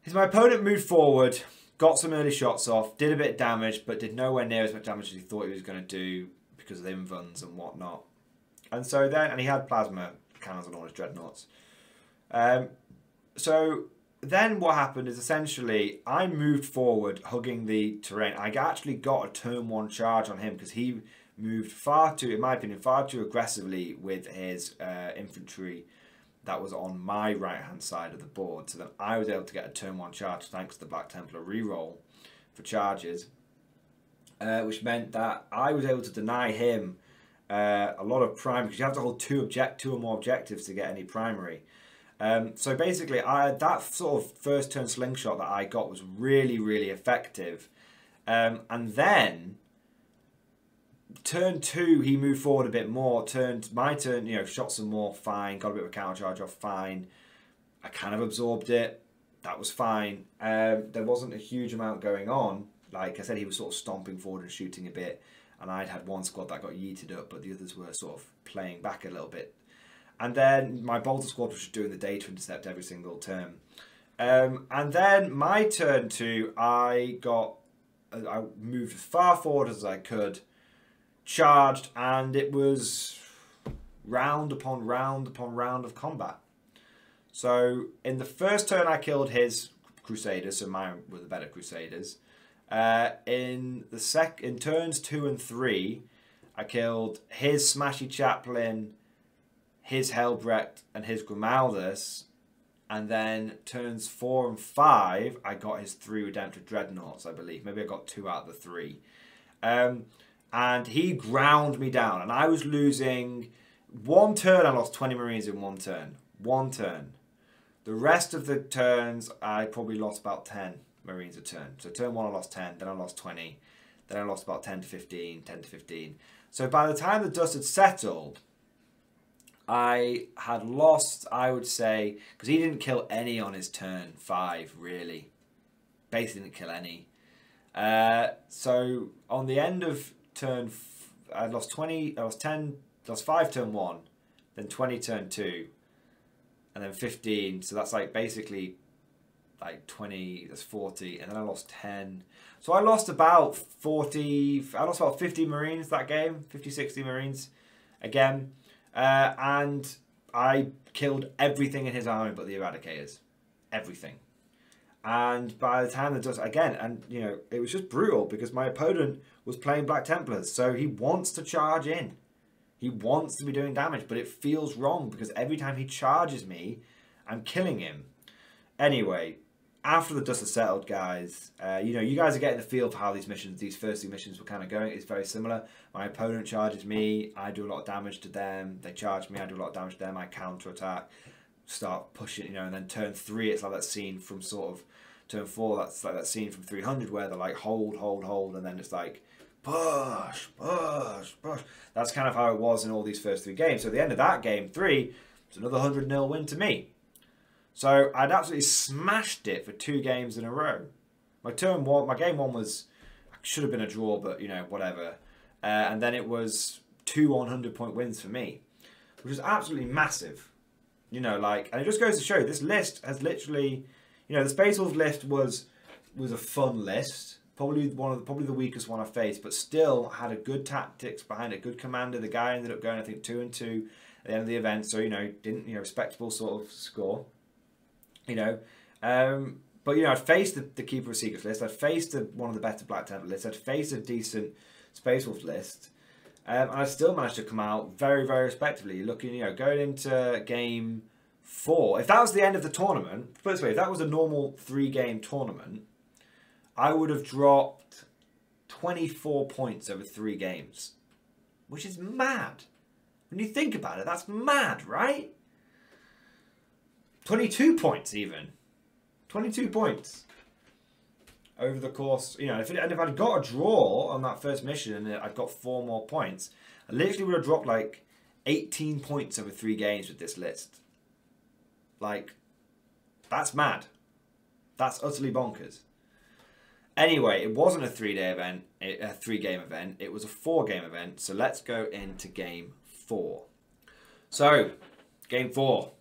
Is my opponent moved forward, got some early shots off, did a bit of damage, but did nowhere near as much damage as he thought he was going to do because of the invuns and whatnot. And so then, and he had plasma cannons on all his dreadnoughts. So then what happened is essentially I moved forward, hugging the terrain. I actually got a turn 1 charge on him because he moved far too, in my opinion, far too aggressively with his infantry that was on my right hand side of the board. So then I was able to get a turn 1 charge thanks to the Black Templar reroll for charges, which meant that I was able to deny him a lot of primary, because you have to hold two or more objectives to get any primary. So basically, that sort of first turn slingshot that I got was really, really effective. And then turn 2, he moved forward a bit more. My turn, you know, shot some more, fine. Got a bit of a counter charge off, fine. I kind of absorbed it. That was fine. There wasn't a huge amount going on. Like I said, he was sort of stomping forward and shooting a bit. And I'd had one squad that got yeeted up, but the others were sort of playing back a little bit. And then my bolter squad was just doing the data intercept every single turn. And then my turn 2, I moved as far forward as I could, charged, and it was round upon round upon round of combat. So in the first turn I killed his Crusaders, so mine were the better Crusaders. In turns 2 and 3, I killed his Smashy Chaplain, his Helbrect, and his Grimaldus. And then turns 4 and 5, I got his 3 Redemptive Dreadnoughts, I believe. Maybe I got 2 out of the 3. And he ground me down. And I was losing... One turn, I lost 20 Marines in one turn. One turn. The rest of the turns, I probably lost about 10 Marines a turn. So turn 1, I lost 10. Then I lost 20. Then I lost about 10 to 15, 10 to 15. So by the time the dust had settled, I had lost, I would say, because he didn't kill any on his turn 5, really. Basically didn't kill any. So on the end of turn, I lost 20, I lost 10, lost 5 turn 1, then 20 turn 2, and then 15. So that's like basically like 20, that's 40, and then I lost 10. So I lost about 40, I lost about 50 Marines that game, 50, 60 Marines again. And I killed everything in his army but the Eradicators. Everything. And by the time the dust, again, and you know, it was just brutal because my opponent was playing Black Templars. So he wants to charge in. He wants to be doing damage, but it feels wrong because every time he charges me, I'm killing him. Anyway, after the dust has settled, guys, you know, you guys are getting the feel for how these first 2 missions were kind of going. It's very similar. My opponent charges me, I do a lot of damage to them. They charge me, I do a lot of damage to them. I counter-attack, start pushing, you know, and then turn 3, it's like that scene from sort of turn 4, that's like that scene from 300 where they're like hold, hold, hold, and then it's like push, push, push. That's kind of how it was in all these first 3 games. So at the end of that game 3, it's another 100-0 win to me. So I'd absolutely smashed it for 2 games in a row. My game 1 was, should have been a draw, but you know, whatever. And then it was 2 100-point wins for me, which is absolutely massive. You know, like, and it just goes to show this list has literally, you know, the Space Wolves list was a fun list, probably the weakest one I faced, but still had a good tactics behind it, good commander. The guy ended up going, I think, 2 and 2 at the end of the event, so you know, respectable sort of score. You know, but you know, I'd faced the Keeper of Secrets list. I'd faced one of the better Black Templar lists. I'd faced a decent Space Wolf list, and I still managed to come out very, very respectively. Looking, you know, going into game 4. If that was the end of the tournament, put it this way, if that was a normal 3-game tournament, I would have dropped 24 points over 3 games, which is mad. When you think about it, that's mad, right? 22 points even. 22 points. Over the course, you know, if I'd got a draw on that first mission and I'd got 4 more points, I literally would have dropped like 18 points over 3 games with this list. Like, that's mad. That's utterly bonkers. Anyway, it wasn't a 3-day event, a 3-game event. It was a 4-game event. So let's go into game 4. So, game 4.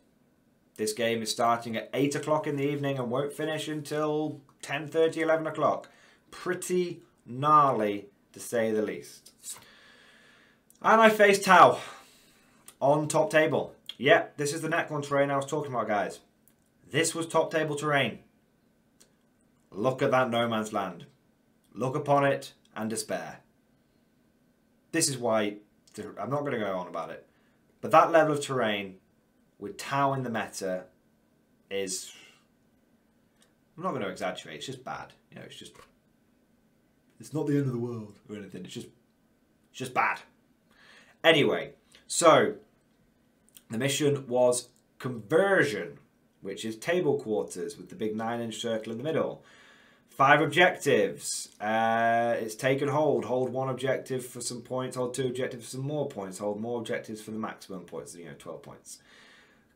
This game is starting at 8 o'clock in the evening and won't finish until 10:30, 11 o'clock. Pretty gnarly, to say the least. And I face Tau on top table. Yep, this is the Necron terrain I was talking about, guys. This was top table terrain. Look at that no man's land. Look upon it and despair. This is why, I'm not going to go on about it, but that level of terrain with Tau in the meta is, I'm not going to exaggerate, it's just bad. You know, it's not the end of the world or anything, it's just bad. Anyway, so the mission was conversion, which is table quarters with the big 9-inch circle in the middle. 5 objectives. It's take and hold. Hold 1 objective for some points. Hold 2 objectives for some more points. Hold more objectives for the maximum points. 12 points.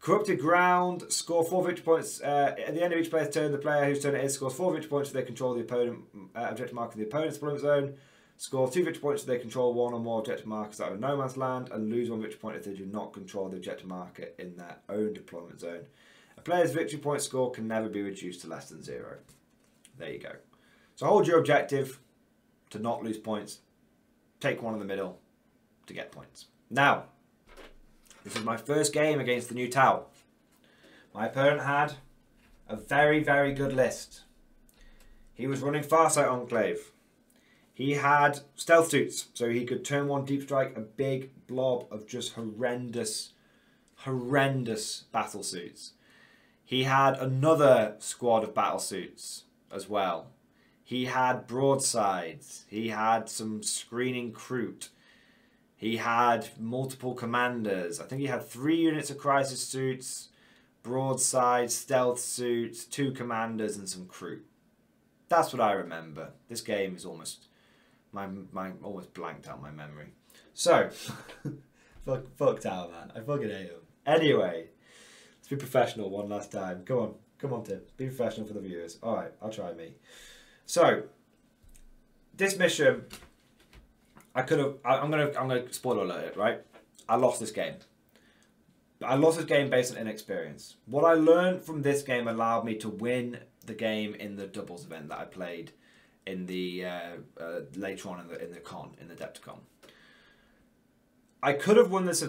Corrupted ground. Score 4 victory points. At the end of each player's turn, the player whose turn it is scores 4 victory points if they control the opponent objective marker in the opponent's deployment zone. Score 2 victory points if they control 1 or more objective markers out of no man's land, and lose 1 victory point if they do not control the objective marker in their own deployment zone. A player's victory point score can never be reduced to less than 0. There you go. So hold your objective to not lose points. Take one in the middle to get points. Now, this is my first game against the new Tau. My opponent had a very, very good list. He was running Farsight Enclave. He had stealth suits, so he could turn 1 deep strike a big blob of just horrendous battle suits. He had another squad of battle suits as well. He had broadsides. He had some screening Kroot. He had multiple commanders. I think he had 3 units of crisis suits, broadsides, stealth suits, 2 commanders, and some Kroot. That's what I remember. This game is almost almost blanked out my memory. So, fucked out, man. I fucking hate him. Anyway, let's be professional one last time. Come on, Tim. Be professional for the viewers. All right, I'll try me. So, this mission, I'm gonna spoiler alert it, right? I lost this game. I lost this game based on inexperience. What I learned from this game allowed me to win the game in the doubles event that I played in the later on in the Adepticon. I could have won this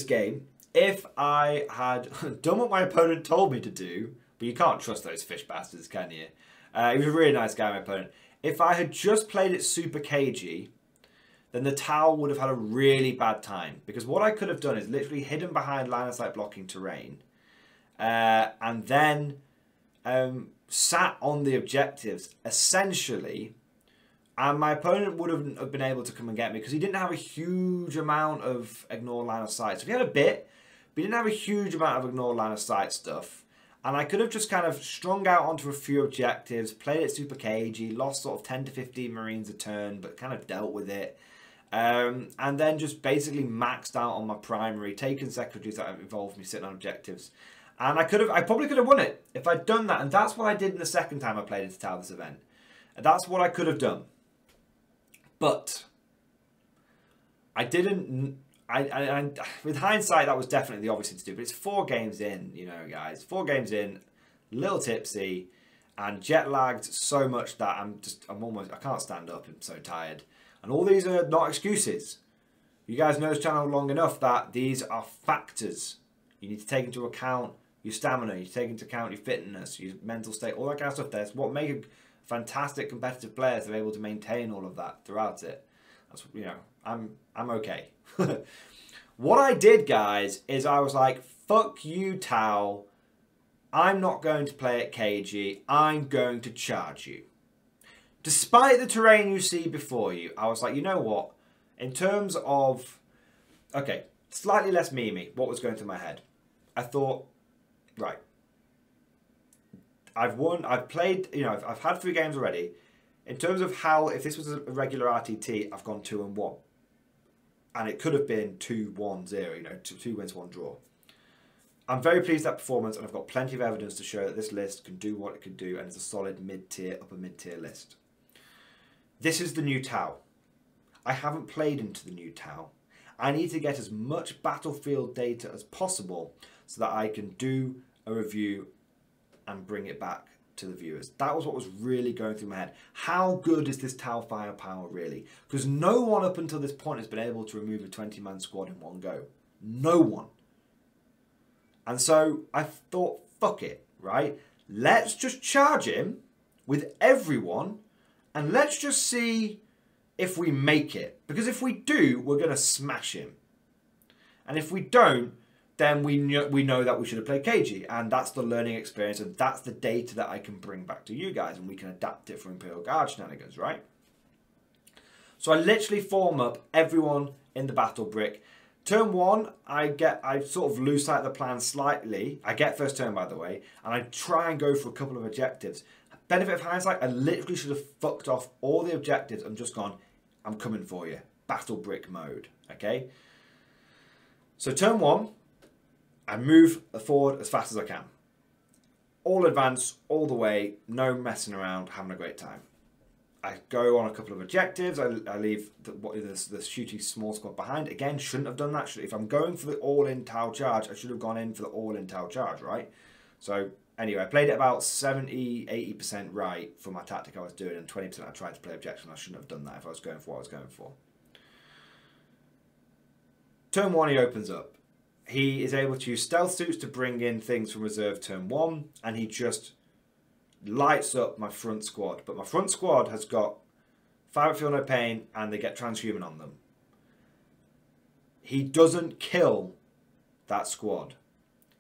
game, if I had done what my opponent told me to do. But you can't trust those fish bastards, can you? He was a really nice guy, my opponent. If I had just played it super cagey, then the Tau would have had a really bad time. Because what I could have done is literally hidden behind line of sight blocking terrain. And then sat on the objectives, essentially. And my opponent wouldn't have been able to come and get me. Because he didn't have a huge amount of ignore line of sight. So he had a bit, but he didn't have a huge amount of ignore line of sight stuff. And I could have just kind of strung out onto a few objectives, played it super cagey, lost sort of 10 to 15 Marines a turn, but kind of dealt with it. And then just basically maxed out on my primary, taken secretaries that involved me sitting on objectives. And I probably could have won it if I'd done that. And that's what I did in the second time I played into Tau this event. And that's what I could have done. But I didn't. With hindsight, that was definitely the obvious thing to do. But it's 4 games in, you know, guys. 4 games in, a little tipsy, and jet lagged so much that I can't stand up. I'm so tired. And all these are not excuses. You guys know this channel long enough that these are factors. You need to take into account your stamina. You take into account your fitness, your mental state, all that kind of stuff. That's what makes a fantastic competitive player. They're able to maintain all of that throughout it. That's, you know, I'm okay. What I did, guys, is I was like, fuck you, Tau. I'm not going to play it cagey. I'm going to charge you. Despite the terrain you see before you, I was like, you know what? In terms of, okay, slightly less memey, what was going through my head? I thought, right, I've played, you know, I've had 3 games already. In terms of how, if this was a regular RTT, I've gone 2-1. And it could have been 2-1-0, you know, 2 wins, 1 draw. I'm very pleased with that performance, and I've got plenty of evidence to show that this list can do what it can do, and it's a solid mid-tier, upper mid-tier list. This is the new Tau. I haven't played into the new Tau. I need to get as much battlefield data as possible so that I can do a review and bring it back to the viewers. That was what was really going through my head. How good is this Tau firepower really? Because no one up until this point has been able to remove a 20-man squad in one go. No one. And so I thought, fuck it, right? Let's just charge him with everyone and let's just see if we make it. Because if we do, we're going to smash him. And if we don't, then we know that we should have played cagey. And that's the learning experience and that's the data that I can bring back to you guys and we can adapt it for Imperial Guard shenanigans, right? So I literally form up everyone in the battle brick. Turn 1, I sort of lose sight of the plan slightly. I get first turn, by the way, and I try and go for a couple of objectives. Benefit of hindsight, I literally should have fucked off all the objectives and just gone, I'm coming for you. Battle brick mode, okay? So turn 1, I move forward as fast as I can. All advance, all the way, no messing around, having a great time. I go on a couple of objectives. I leave the shooty small squad behind. Again, shouldn't have done that. If I'm going for the all-in Tau charge, I should have gone in for the all-in Tau charge, right? So anyway, I played it about 70-80% right for my tactic I was doing, and 20% I tried to play objective. I shouldn't have done that if I was going for what I was going for. Turn 1, he opens up. He is able to use stealth suits to bring in things from reserve turn 1, and he just lights up my front squad. But my front squad has got Fire Feel No Pain and they get transhuman on them. He doesn't kill that squad.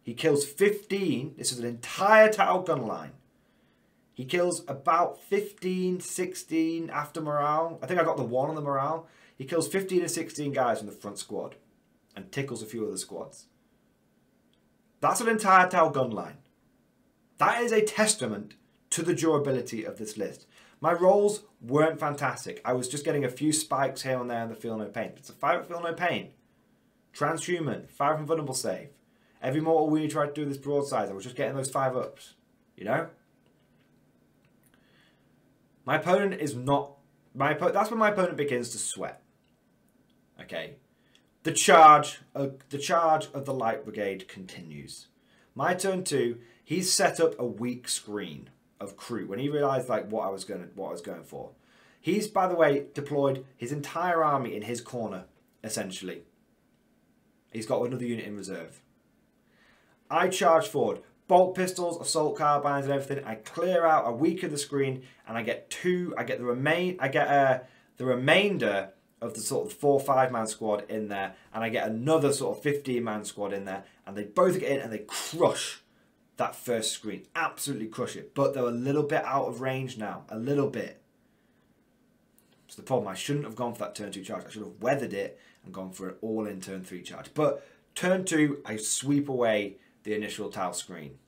He kills 15. This is an entire Tau gun line. He kills about 15, 16 after morale. I think I got the 1 on the morale. He kills 15 or 16 guys from the front squad and tickles a few other squads. That's an entire Tau gun line. That is a testament to the durability of this list. My rolls weren't fantastic. I was just getting a few spikes here and there in the Feel No Pain. It's a 5 Feel No Pain. Transhuman, 5 Invulnerable save. Every mortal we tried to do this broadside, I was just getting those 5 ups. You know? My opponent is not... that's when my opponent begins to sweat. Okay? The charge of the Light Brigade continues. My turn 2, he's set up a weak screen of crew when he realised like what I was going for. He's, by the way, deployed his entire army in his corner, essentially. He's got another unit in reserve. I charge forward. Bolt pistols, assault carbines and everything. I clear out, I weaken the screen, and I get the remainder of the sort of 4 or 5 man squad in there, and I get another sort of 15 man squad in there, and they both get in and they crush that first screen. Absolutely crush it. But they're a little bit out of range now. A little bit. It's the problem. I shouldn't have gone for that turn 2 charge. I should have weathered it and gone for an all-in turn 3 charge. But turn 2, I sweep away the initial Tau screen.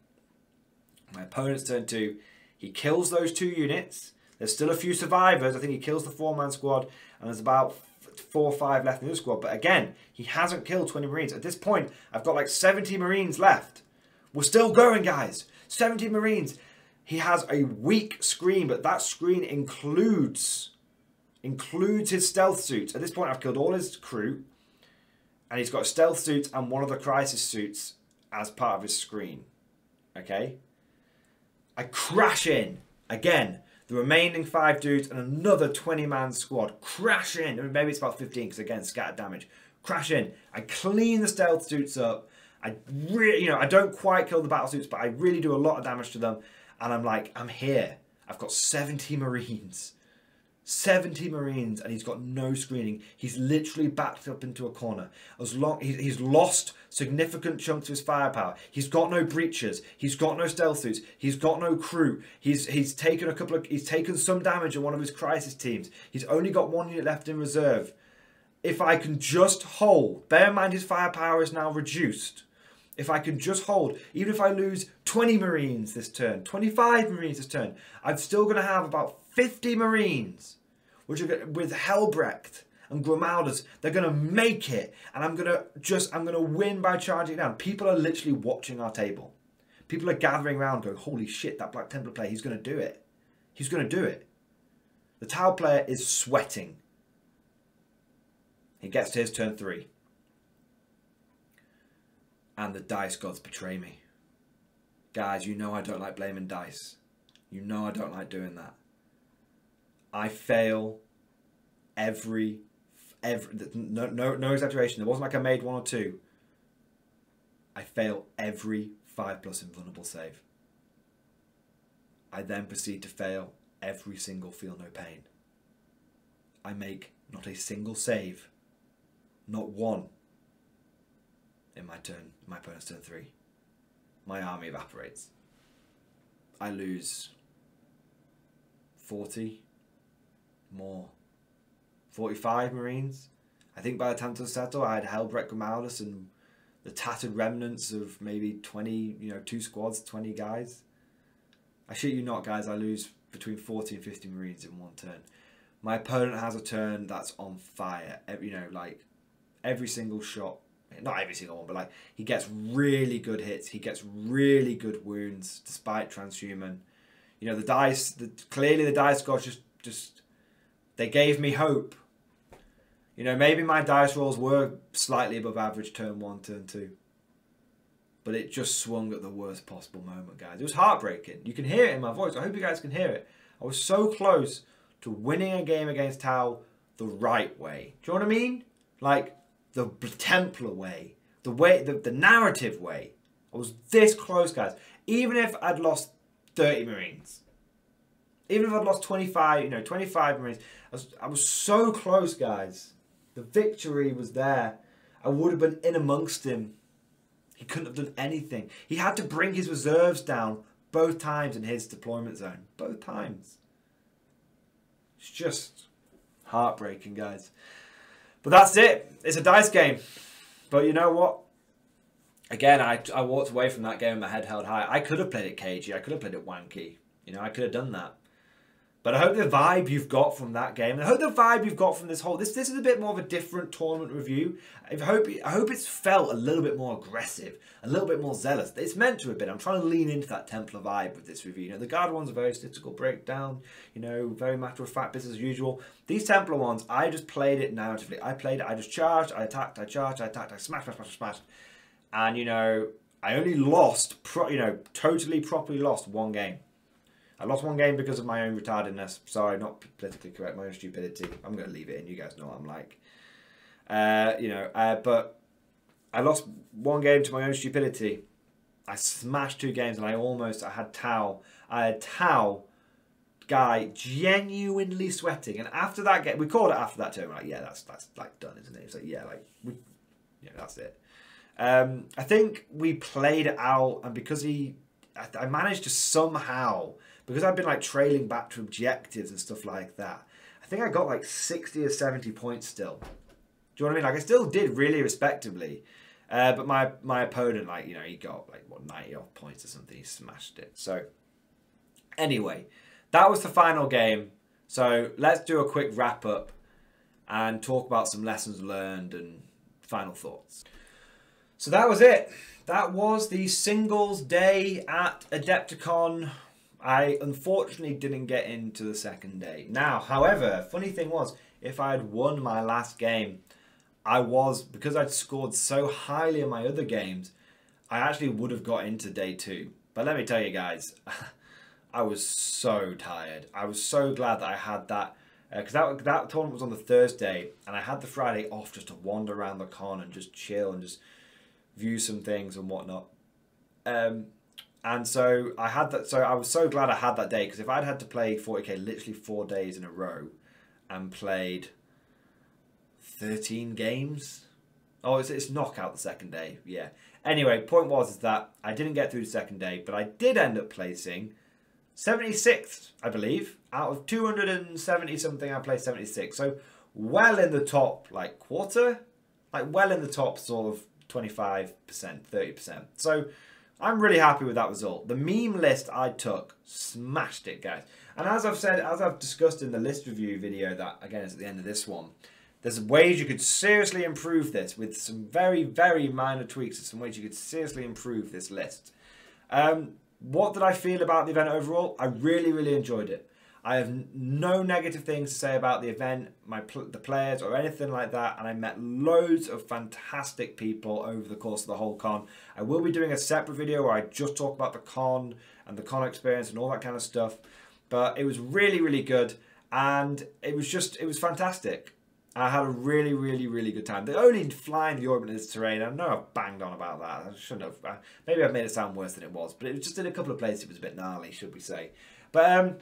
My opponent's turn 2, he kills those 2 units. There's still a few survivors. I think he kills the 4-man squad, and there's about 4 or 5 left in the squad. But again, he hasn't killed 20 Marines. At this point, I've got like 70 Marines left. We're still going, guys. 70 Marines. He has a weak screen, but that screen includes his stealth suits. At this point, I've killed all his crew, and he's got a stealth suit and one of the crisis suits as part of his screen. Okay? I crash in. Again, the remaining 5 dudes and another 20-man squad. Crash in. Maybe it's about 15 because, again, scattered damage. Crash in. I clean the stealth suits up. I really, I don't quite kill the battle suits, but I really do a lot of damage to them. And I'm like, I'm here. I've got 70 Marines. 70 Marines, and he's got no screening. He's literally backed up into a corner. He's lost significant chunks of his firepower. He's got no breaches. He's got no stealth suits. He's got no crew. He's taken some damage on one of his crisis teams. He's only got 1 unit left in reserve. If I can just hold, bear in mind his firepower is now reduced. If I can just hold, even if I lose 20 Marines this turn, 25 Marines this turn, I'm still going to have about 50 Marines, which are with Helbrect and Grimaldus. They're going to make it, and I'm going to win by charging down. People are literally watching our table. People are gathering around going, holy shit, that Black Templar player, he's going to do it. He's going to do it. The Tau player is sweating. He gets to his turn 3. And the dice gods betray me. Guys, you know I don't like blaming dice. You know I don't like doing that. I fail every no exaggeration. It wasn't like I made 1 or 2. I fail every 5+ invulnerable save. I then proceed to fail every single feel no pain. I make not a single save, not one, in my opponent's turn 3. My army evaporates. I lose 40 more, 45 Marines. I think by the time to settle, I had Helbrect, Grimaldus, and the tattered remnants of maybe 20, 2 squads, 20 guys. I shit you not, guys, I lose between 40 and 50 Marines in one turn. My opponent has a turn that's on fire. Like every single shot, not every single one, but like he gets really good hits. He gets really good wounds despite transhuman. The dice, clearly the dice gods just they gave me hope. Maybe my dice rolls were slightly above average turn 1, turn 2. But it just swung at the worst possible moment, guys. It was heartbreaking. You can hear it in my voice. I hope you guys can hear it. I was so close to winning a game against Tau the right way. Do you know what I mean? Like the Templar way. The narrative way. I was this close, guys. Even if I'd lost 30 Marines. Even if I'd lost 25, 25 Marines. I was so close, guys. The victory was there. I would have been in amongst him. He couldn't have done anything. He had to bring his reserves down both times in his deployment zone. Both times. It's just heartbreaking, guys. But that's it. It's a dice game. But you know what? Again, I walked away from that game with my head held high. I could have played it cagey. I could have played it wanky. I could have done that. But I hope the vibe you've got from that game, and I hope the vibe you've got from this whole... This is a bit more of a different tournament review. I hope it's felt a little bit more aggressive, a little bit more zealous. It's meant to have been. I'm trying to lean into that Templar vibe with this review. The Guard ones are very statistical breakdown, very matter-of-fact business as usual. These Templar ones, I just played it narratively. I just charged, I attacked, I charged, I attacked, I smashed. And, I only lost, totally properly lost one game. I lost one game because of my own retardedness. Sorry, not politically correct, my own stupidity. I'm going to leave it in. You guys know what I'm like. But I lost one game to my own stupidity. I smashed 2 games and I had Tau. I had Tau guy genuinely sweating. And after that game, we called it after that turn. We're like, yeah, that's like done, isn't it? It's like, yeah, that's it. I think we played it out, and because I managed to somehow, because I've been like trailing back to objectives and stuff like that, I think I got like 60 or 70 points still. Do you know what I mean? Like I still did really respectably. But my opponent, like, he got like, what, 90 off points or something. He smashed it. So anyway, that was the final game. So let's do a quick wrap up and talk about some lessons learned and final thoughts. So that was it. That was the singles day at Adepticon. I unfortunately didn't get into the second day. Now, however, funny thing was, if I had won my last game, because I'd scored so highly in my other games, I actually would have got into day 2. But let me tell you guys, I was so tired. I was so glad that I had that, because that tournament was on the Thursday, and I had the Friday off just to wander around the con and just chill and just view some things and whatnot. And so I had that. So I was so glad I had that day, because if I'd had to play 40k literally 4 days in a row and played 13 games. Oh, it's knockout the second day. Yeah. Anyway, point was that I didn't get through the second day, but I did end up placing 76th, I believe. Out of 270 something, I placed 76. So well in the top, like quarter, like well in the top sort of 25%, 30%. So I'm really happy with that result. The meme list I took smashed it, guys. And as I've said, as I've discussed in the list review video that, again, is at the end of this one, there's ways you could seriously improve this with some very, very minor tweaks. There's some ways you could seriously improve this list. What did I feel about the event overall? I really, really enjoyed it. I have no negative things to say about the event, the players, or anything like that. And I met loads of fantastic people over the course of the whole con. I will be doing a separate video where I just talk about the con and the con experience and all that kind of stuff. But it was really, really good. And it was fantastic. I had a really, really, really good time. The only flying the orbit in this terrain, I know I've banged on about that. I shouldn't have. Maybe I've made it sound worse than it was. But it was just in a couple of places it was a bit gnarly, should we say. But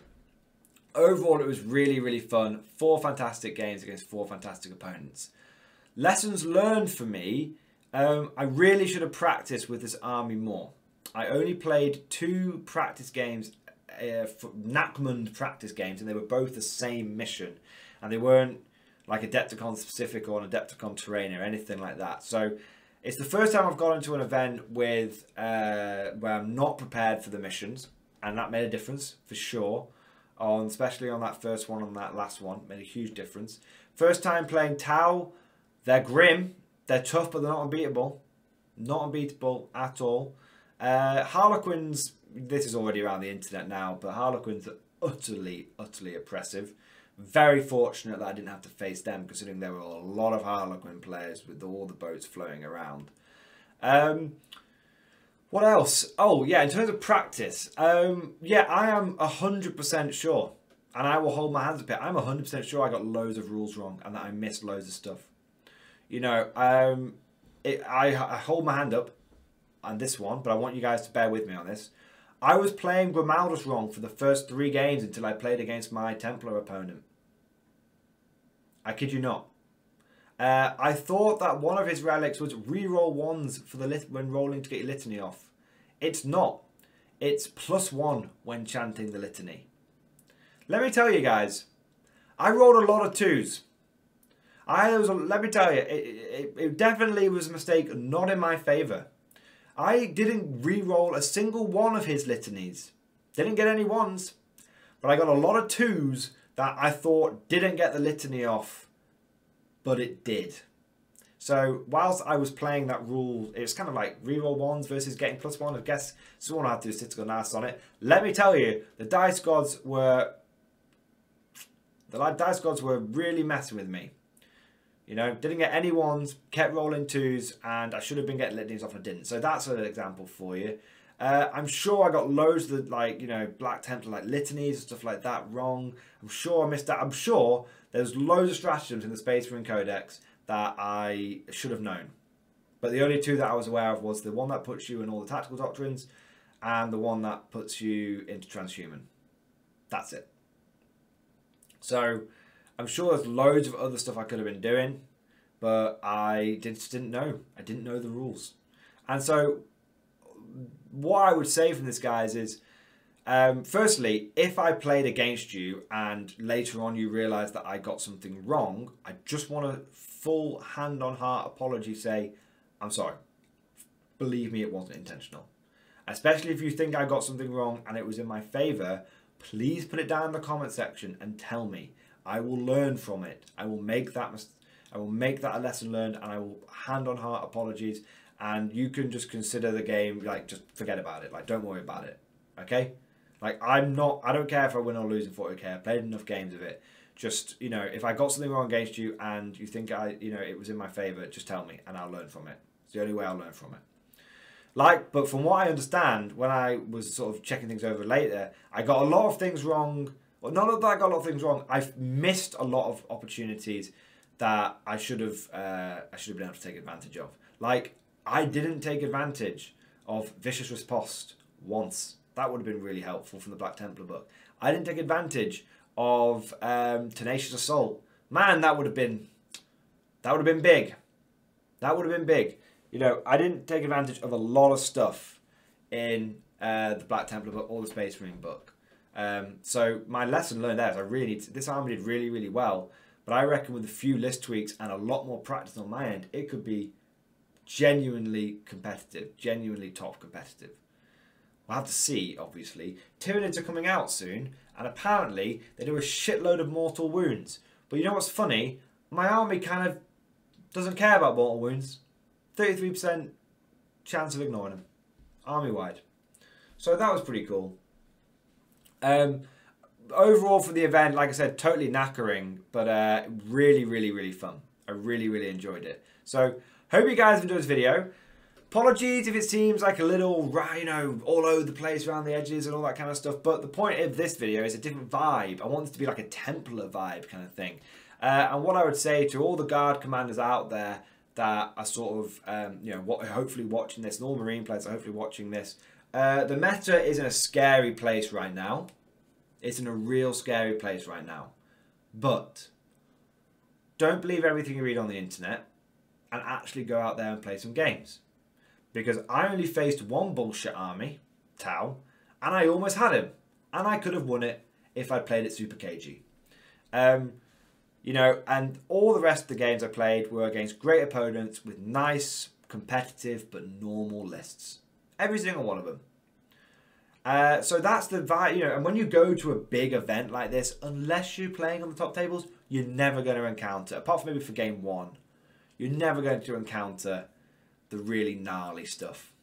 overall, it was really, really fun. 4 fantastic games against 4 fantastic opponents. Lessons learned for me, I really should have practiced with this army more. I only played 2 practice games, Nakmund practice games, and they were both the same mission. And they weren't like Adepticon specific or an Adepticon terrain or anything like that. So it's the first time I've gone into an event with where I'm not prepared for the missions, and that made a difference for sure. Especially on that first one, on that last one, made a huge difference. First time playing Tau, they're grim, they're tough, but they're not unbeatable. Not unbeatable at all. Harlequins, this is already around the internet now, but Harlequins are utterly, utterly oppressive. Very fortunate that I didn't have to face them, considering there were a lot of Harlequin players with all the boats flowing around. What else? Oh, yeah, in terms of practice, yeah, I am 100% sure, and I will hold my hands up here, I'm 100% sure I got loads of rules wrong and that I missed loads of stuff. You know, I hold my hand up on this one, but I want you guys to bear with me on this. I was playing Grimaldus wrong for the first 3 games until I played against my Templar opponent. I kid you not. I thought that one of his relics was reroll 1s for the when rolling to get your litany off. It's not. It's +1 when chanting the litany. Let me tell you guys, I rolled a lot of 2s. Let me tell you, it definitely was a mistake, not in my favour. I didn't re-roll a single one of his litanies. Didn't get any 1s, but I got a lot of 2s that I thought didn't get the litany off, but it did. So whilst I was playing that rule, it was kind of like re-roll 1s versus getting +1. I guess someone had to do a statistical analysis on it. Let me tell you, the dice gods were really messing with me. You know, didn't get any 1s, kept rolling 2s, and I should have been getting litanies off and I didn't. So that's an example for you. I'm sure I got loads of the, like, you know, Black Templar, like litanies and stuff like that wrong. I'm sure I missed that. I'm sure there's loads of stratagems in the Space Marine Codex that I should have known. But the only 2 that I was aware of was the one that puts you in all the tactical doctrines and the one that puts you into transhuman. That's it. So I'm sure there's loads of other stuff I could have been doing, but I just didn't know. I didn't know the rules. And so what I would say from this, guys, is firstly, if I played against you and later on you realise that I got something wrong, I just want a full hand-on-heart apology, say, I'm sorry. Believe me, it wasn't intentional. Especially if you think I got something wrong and it was in my favour, please put it down in the comment section and tell me. I will learn from it. I will make that a lesson learned, and I will hand-on-heart apologies, and you can just consider the game, like, just forget about it. Like, don't worry about it. Okay? Like, I don't care if I win or lose in 40k. I've played enough games of it. Just, you know, if I got something wrong against you and you think it was in my favour, just tell me and I'll learn from it. It's the only way I'll learn from it. Like, but from what I understand, when I was sort of checking things over later, I got a lot of things wrong. Well, not that I got a lot of things wrong. I've missed a lot of opportunities that I should have been able to take advantage of. Like, I didn't take advantage of Vicious Riposte once. That would have been really helpful from the Black Templar book. I didn't take advantage of Tenacious Assault. Man, that would have been big. That would have been big. You know, I didn't take advantage of a lot of stuff in the Black Templar book or the Space Marine book. So my lesson learned there is this army did really, really well. But I reckon with a few list tweaks and a lot more practice on my end, it could be genuinely competitive, genuinely top competitive. We'll have to see, obviously. Tyranids are coming out soon, and apparently they do a shitload of mortal wounds. But you know what's funny? My army kind of doesn't care about mortal wounds. 33% chance of ignoring them, army-wide. So that was pretty cool. Overall for the event, like I said, totally knackering, but really, really, really fun. I really, really enjoyed it. So hope you guys enjoyed this video. Apologies if it seems like a little, you know, all over the place around the edges and all that kind of stuff. But the point of this video is a different vibe. I want this to be like a Templar vibe kind of thing. And what I would say to all the Guard commanders out there that are sort of, you know, hopefully watching this, and all Marine players are hopefully watching this. The meta is in a scary place right now. It's in a real scary place right now. But don't believe everything you read on the internet and actually go out there and play some games. Because I only faced one bullshit army, Tau, and I almost had him. And I could have won it if I played it super cagey. You know, and all the rest of the games I played were against great opponents with nice, competitive, but normal lists. Every single one of them. So that's the vibe, you know, and when you go to a big event like this, unless you're playing on the top tables, you're never going to encounter, apart from maybe for game one, you're never going to encounter the really gnarly stuff.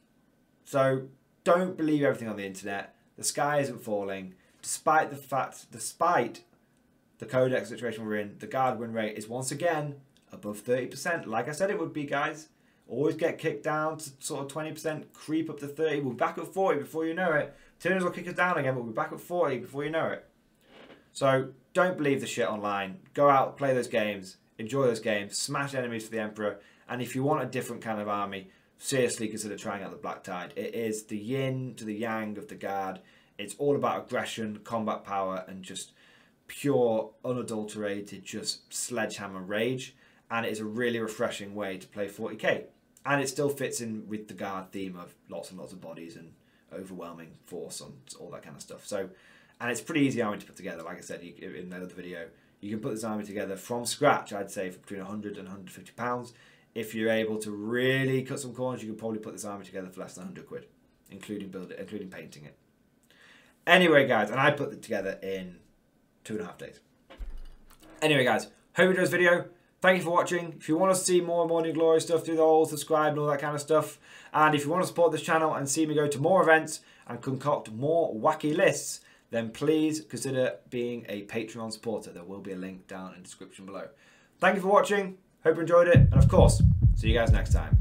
So don't believe everything on the internet. The sky isn't falling. Despite the codex situation we're in, the guard win rate is once again above 30%. Like I said it would be, guys. Always get kicked down to sort of 20%, creep up to 30. We'll be back at 40 before you know it. Turners will kick us down again, but we'll be back at 40 before you know it. So don't believe the shit online. Go out, play those games, enjoy those games, smash enemies for the Emperor. And if you want a different kind of army, seriously consider trying out the Black Tide. It is the yin to the yang of the guard. It's all about aggression, combat power, and just pure, unadulterated, just sledgehammer rage. And it is a really refreshing way to play 40k. And it still fits in with the guard theme of lots and lots of bodies and overwhelming force and all that kind of stuff. So, and it's pretty easy army to put together. Like I said in the other video, you can put this army together from scratch, I'd say, for between 100 and 150 pounds. If you're able to really cut some corners, you can probably put this army together for less than 100 quid, including painting it. Anyway, guys, and I put it together in 2.5 days. Anyway, guys, hope you enjoyed this video. Thank you for watching. If you want to see more Morning Glory stuff, do the whole subscribe and all that kind of stuff. And if you want to support this channel and see me go to more events and concoct more wacky lists, then please consider being a Patreon supporter. There will be a link down in the description below. Thank you for watching. Hope you enjoyed it. And of course, see you guys next time.